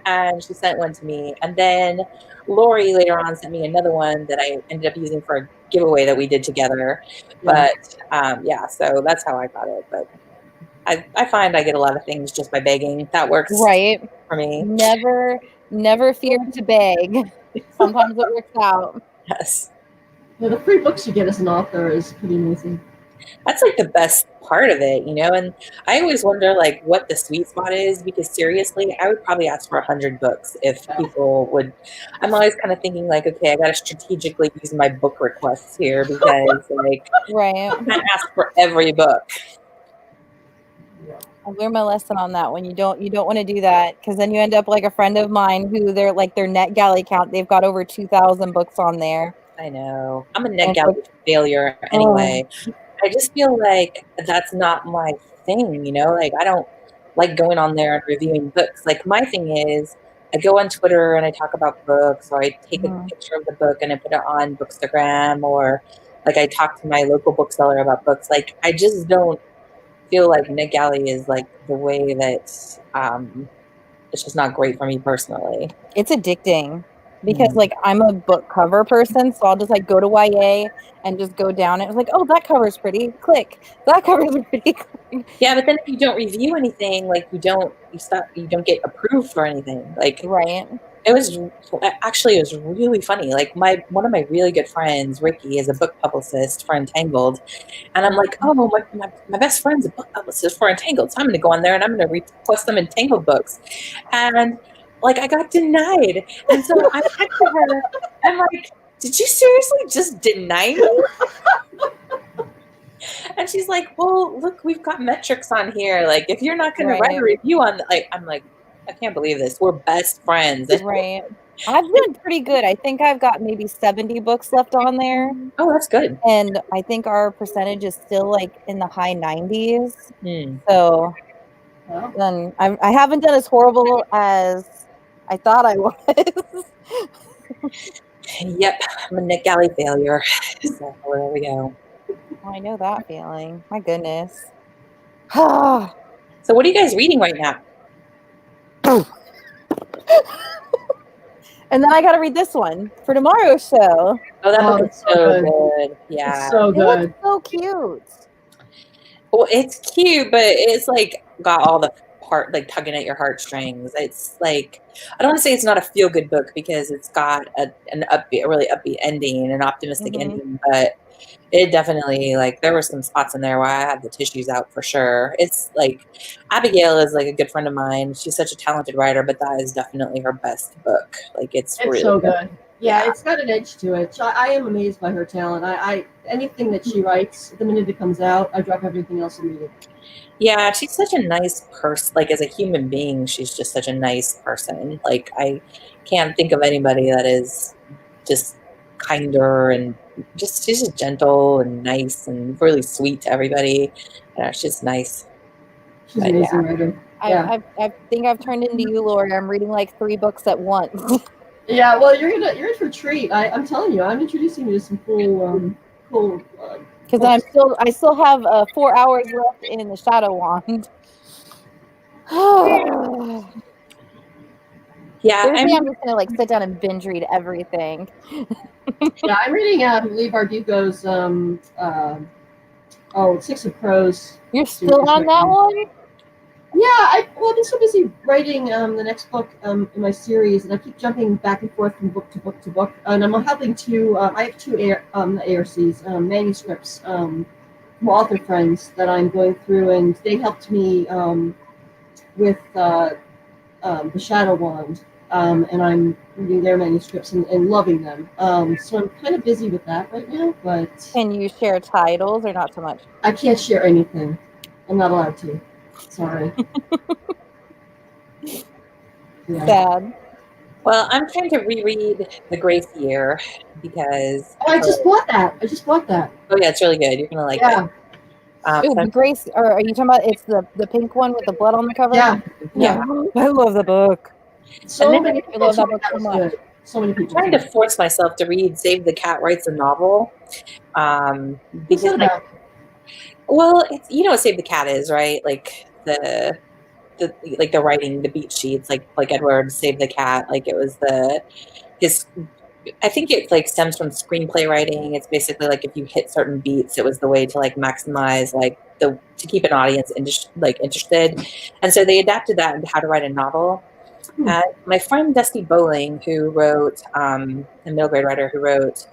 and she sent one to me, and then Laurie later on sent me another one that I ended up using for a giveaway that we did together. Yeah. But so that's how I got it. But I find I get a lot of things just by begging. That works right for me. Never fear to beg. Sometimes it works out. Yes. Yeah, the free books you get as an author is pretty amazing. That's like the best part of it, and I always wonder like what the sweet spot is, because seriously, I would probably ask for 100 books if people would. I'm always kind of thinking like, okay, I got to strategically use my book requests here, because like right, I can't ask for every book. I learned my lesson on that one. You don't want to do that, because then you end up like a friend of mine who their NetGalley count, they've got over 2,000 books on there. I know. I'm a NetGalley failure anyway. I just feel like that's not my thing, like I don't like going on there and reviewing books. Like my thing is I go on Twitter and I talk about books, or I take a picture of the book and I put it on Bookstagram, or like I talk to my local bookseller about books. Like I just don't feel like NetGalley is like the way that it's just not great for me personally. It's addicting. Because like I'm a book cover person, so I'll just like go to YA and just go down it. It's like, oh, that cover's pretty. Click. That cover's pretty. Click. Yeah, but then if you don't review anything, like you don't get approved for anything. Like right. It was really funny. Like one of my really good friends, Ricky, is a book publicist for Untitled, and I'm like, oh, my best friend's a book publicist for Untitled, so I'm going to go on there and I'm going to request some Untitled books, and like I got denied, and so I texted her. I'm like, did you seriously just deny me? And she's like, well, look, we've got metrics on here. Like, if you're not going to write a review on, I'm like, I can't believe this. We're best friends. Right. I've done pretty good. I think I've got maybe 70 books left on there. Oh, that's good. And I think our percentage is still like in the high 90s. So then I haven't done as horrible as I thought I was. Yep, I'm a NetGalley failure. So there we go. Oh, I know that feeling. My goodness. So what are you guys reading right now? And then I got to read this one for tomorrow's show. Oh, that book is so good. Yeah. It's so good. It looks so cute. Well, it's cute, but it's like got all the part like tugging at your heartstrings. It's like, I don't want to say it's not a feel good book, because it's got a really upbeat ending, an optimistic ending, but It definitely, like, there were some spots in there where I had the tissues out for sure. It's like, Abigail is like a good friend of mine. She's such a talented writer, but that is definitely her best book. Like, it's really so good. Yeah, Yeah. it's got an edge to it. So I am amazed by her talent. I anything that she writes, the minute it comes out, I drop everything else and read it. Yeah, she's such a nice person. Like, as a human being, she's just such a nice person. Like, I can't think of anybody that is just kinder and she's just gentle and nice and really sweet to everybody. She's just nice. She's But an amazing writer. Yeah. I think I've turned into you, Laurie. I'm reading like 3 books at once. Yeah, well, you're in for a treat. I'm telling you, I'm introducing you to some cool. Because I still have 4 hours left in the Shadow Wand. Yeah, Thursday, I'm just gonna like sit down and binge read everything. Yeah, I'm reading Lee Bardugo's Six of Crows. You're still on that one? Yeah, I've been so busy writing the next book in my series, and I keep jumping back and forth from book to book to book. And I'm having I have 2 ARCs, manuscripts from author friends that I'm going through, and they helped me with the Shadow Wand, and I'm reading their manuscripts and loving them. So I'm kind of busy with that right now, but Can you share titles or not so much? I can't share anything. I'm not allowed to. Sorry. Yeah. Sad. Well, I'm trying to reread The Grace Year because I just bought that. Oh yeah, it's really good. You're gonna like it. The Grace, or are you talking about it's the pink one with the blood on the cover? Yeah. I love the book. So many people love that book so much. So many people. I'm trying to force myself to read Save the Cat Writes a Novel. Because well, it's, you know what Save the Cat is, right? Like the writing, the beat sheets, like Edward Save the Cat. Like, it was his. I think it like stems from screenplay writing. It's basically like if you hit certain beats, it was the way to like maximize to keep an audience interested. And so they adapted that into how to write a novel. My friend Dusty Bowling, who wrote a middle grade writer who wrote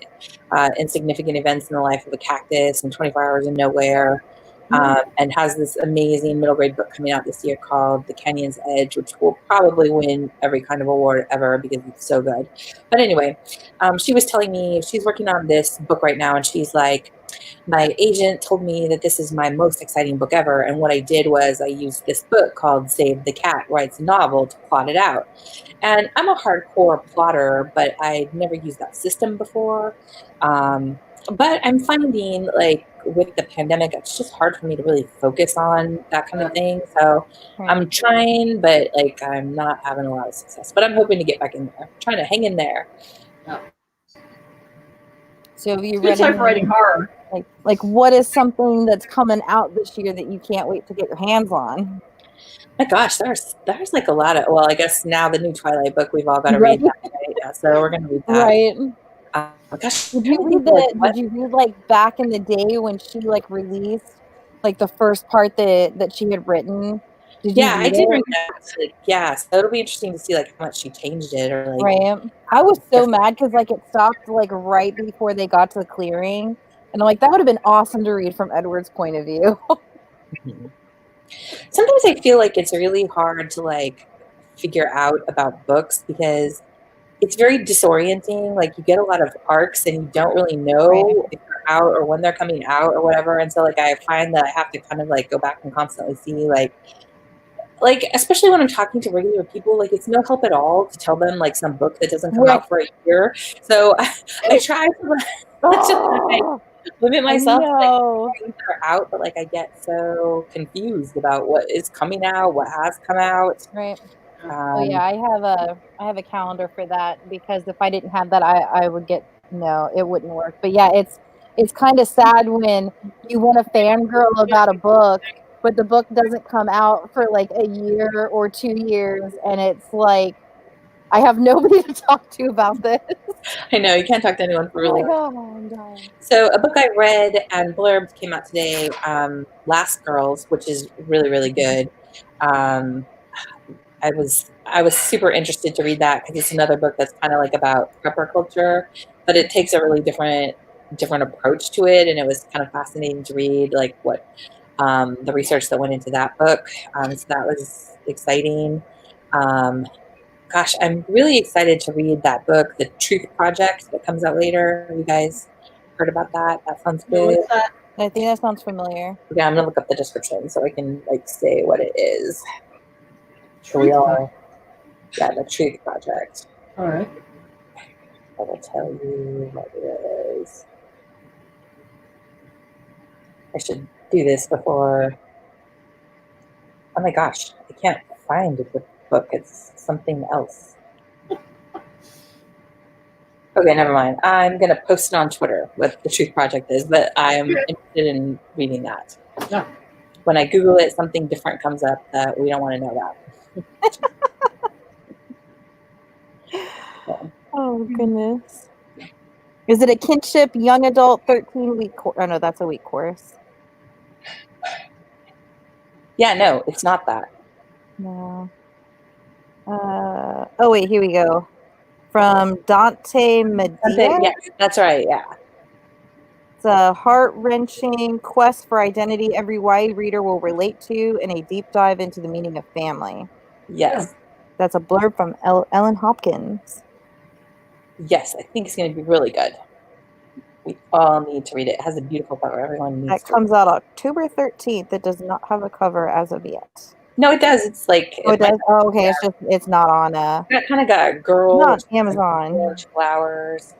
Insignificant Events in the Life of a Cactus and 24 Hours in Nowhere, and has this amazing middle grade book coming out this year called The Canyon's Edge, which will probably win every kind of award ever because it's so good. But anyway, she was telling me she's working on this book right now, and she's like, my agent told me that this is my most exciting book ever, and what I did was I used this book called Save the Cat Writes a Novel to plot it out. And I'm a hardcore plotter, but I'd never used that system before. But I'm finding, like, with the pandemic, it's just hard for me to really focus on that kind of thing. So I'm trying, but like I'm not having a lot of success. But I'm hoping to get back in there. I'm trying to hang in there. So have you read time for writing horror? Like what is something that's coming out this year that you can't wait to get your hands on? My gosh, there's like a lot of, well, I guess now the new Twilight book, we've all got to read that, right? Yeah, so we're gonna read that. Right. Gosh, did you read like back in the day when she like released like the first part that she had written? I did read that. Yeah, so it'll be interesting to see like how much she changed it, or like. Right. I was so mad because like it stopped like right before they got to the clearing, and I'm like, that would have been awesome to read from Edward's point of view. Sometimes I feel like it's really hard to like figure out about books because it's very disorienting. Like, you get a lot of arcs and you don't really know if they're out or when they're coming out or whatever. And so like I find that I have to kind of like go back and constantly see like especially when I'm talking to regular people, like it's no help at all to tell them like some book that doesn't come out for a year. So I try to limit myself to like things that are out, but like I get so confused about what is coming out, what has come out. Right. I have a calendar for that because if I didn't have that, I would get it wouldn't work. But yeah, it's kind of sad when you want to fangirl about a book, but the book doesn't come out for like a year or 2 years, and it's like I have nobody to talk to about this. I know, you can't talk to anyone for really long. So a book I read and blurbs came out today, Last Girls, which is really, really good. I was super interested to read that because it's another book that's kind of like about prepper culture, but it takes a really different different approach to it, and it was kind of fascinating to read, like what the research that went into that book. So that was exciting. Gosh, I'm really excited to read that book, The Truth Project, that comes out later. You guys heard about that? That sounds good. What's that? I think that sounds familiar. Yeah, I'm gonna look up the description so I can like say what it is. So we all, yeah, The Truth Project. All right. I will tell you what it is. I should do this before. Oh my gosh, I can't find the book. It's something else. Okay, never mind. I'm going to post it on Twitter what the Truth Project is, but I'm interested in reading that. Yeah. When I Google it, something different comes up that we don't want to know about. So. Oh, goodness. Is it a kinship young adult 13-week course? Oh, no, that's a week course. Yeah, no, it's not that. No. Oh, wait, here we go. From Dante Medea. Yes, that's right, yeah. It's a heart-wrenching quest for identity every YA reader will relate to, and a deep dive into the meaning of family. Yes. That's a blurb from Ellen Hopkins. Yes, I think it's going to be really good. We all need to read it. It has a beautiful cover. Everyone needs That comes out October 13th. It does not have a cover as of yet. No, it does. It's like it does. Oh, okay. Yeah. It's not on It kind of got a girl. Not Amazon. Orange flowers.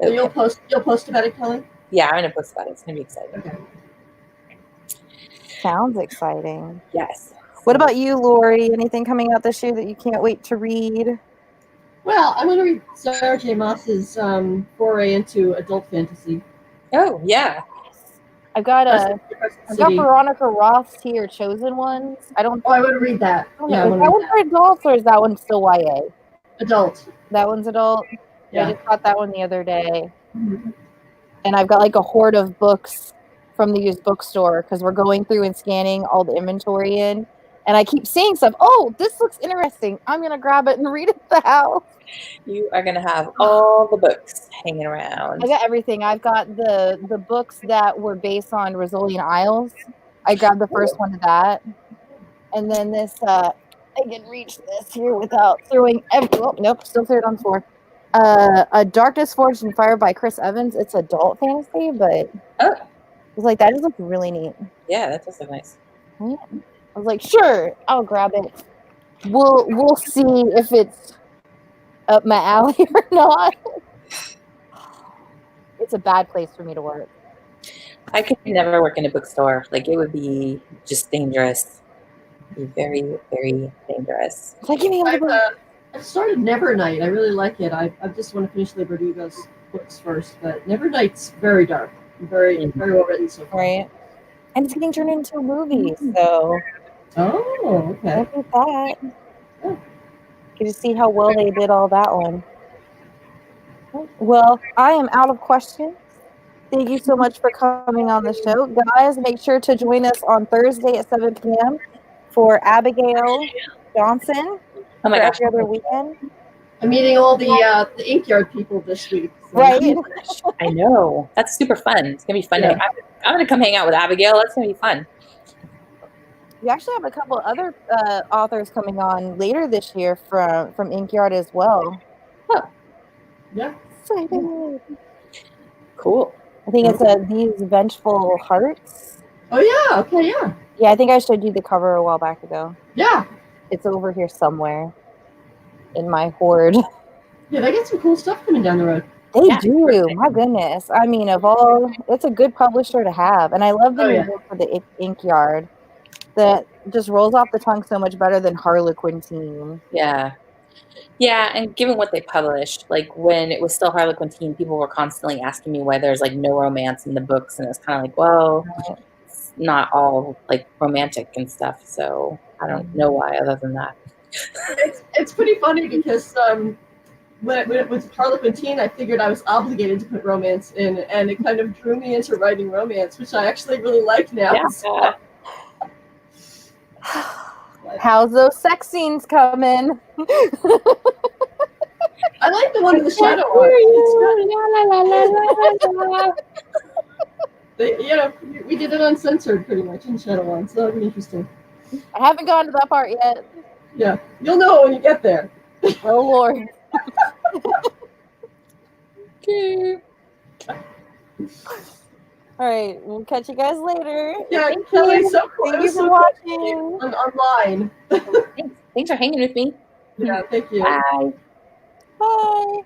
So you'll post about it, Kelly? Yeah, I'm gonna post about it. It's gonna be exciting. Okay. Sounds exciting. Yes. What about you, Laurie? Anything coming out this year that you can't wait to read? Well, I'm going to read Sarah J. Maas's foray into adult fantasy. Oh, yeah. I've got Veronica Roth's here, Chosen Ones. I want to read that. Yeah, is that one for adults or is that one still YA? Adult. That one's adult? Yeah. I just got that one the other day. Mm-hmm. And I've got like a hoard of books from the used bookstore because we're going through and scanning all the inventory in. And I keep seeing stuff. Oh, this looks interesting. I'm going to grab it and read it at the house. You are going to have all the books hanging around. I got everything. I've got the books that were based on Rosalian Isles. I grabbed the first one of that. And then this, I can reach this here without throwing nope, still threw it on the floor. A Darkness Forged in Fire by Chris Evans. It's adult fantasy, but it's like, that just looks really neat. Yeah, that does look nice. Yeah. I was like, sure, I'll grab it. We'll see if it's up my alley or not. It's a bad place for me to work. I could never work in a bookstore. Like, it would be just dangerous. It'd be very, very dangerous. It's like, give me I've started Nevernight. I really like it. I just want to finish Lee Bardugo's books first, but Nevernight's very dark. Very, very well written so far. Right. And it's getting turned into a movie, so. Oh, okay. Look at that. Get to see how well they did all that one. Well, I am out of questions. Thank you so much for coming on the show. Guys, make sure to join us on Thursday at 7 p.m. for Abigail Johnson. Oh my gosh. Every other weekend. I'm meeting all the Inkyard people this week. So. Right. I know. That's super fun. It's going to be fun. Yeah. I'm going to come hang out with Abigail. That's going to be fun. We actually have a couple other authors coming on later this year from Inkyard as well. Oh. Yeah. Excited. Cool. I think it's These Vengeful Hearts. Oh, yeah. Okay, yeah. Yeah, I think I showed you the cover a while back ago. Yeah. It's over here somewhere in my hoard. Yeah, they get some cool stuff coming down the road. They do. My goodness. I mean, it's a good publisher to have. And I love the new book for the Inkyard that just rolls off the tongue so much better than Harlequin. Yeah. Yeah, and given what they published, like when it was still Harlequin, people were constantly asking me why there's like no romance in the books, and it's kind of like, well, it's not all like romantic and stuff, so I don't know why other than that. It's pretty funny because when it was Harlequin, I figured I was obligated to put romance in, and it kind of drew me into writing romance, which I actually really like now. Yeah. So. How's those sex scenes coming? I like the one in the shadow art. We did it uncensored pretty much in Shadowrun, so that'll be interesting. I haven't gone to that part yet. Yeah, you'll know when you get there. Oh Lord. Okay. All right, we'll catch you guys later. Yeah, Thank Kelly, you. so cool. Thank It you was for so watching. online. Thanks for hanging with me. Yeah, thank you. Bye. Bye.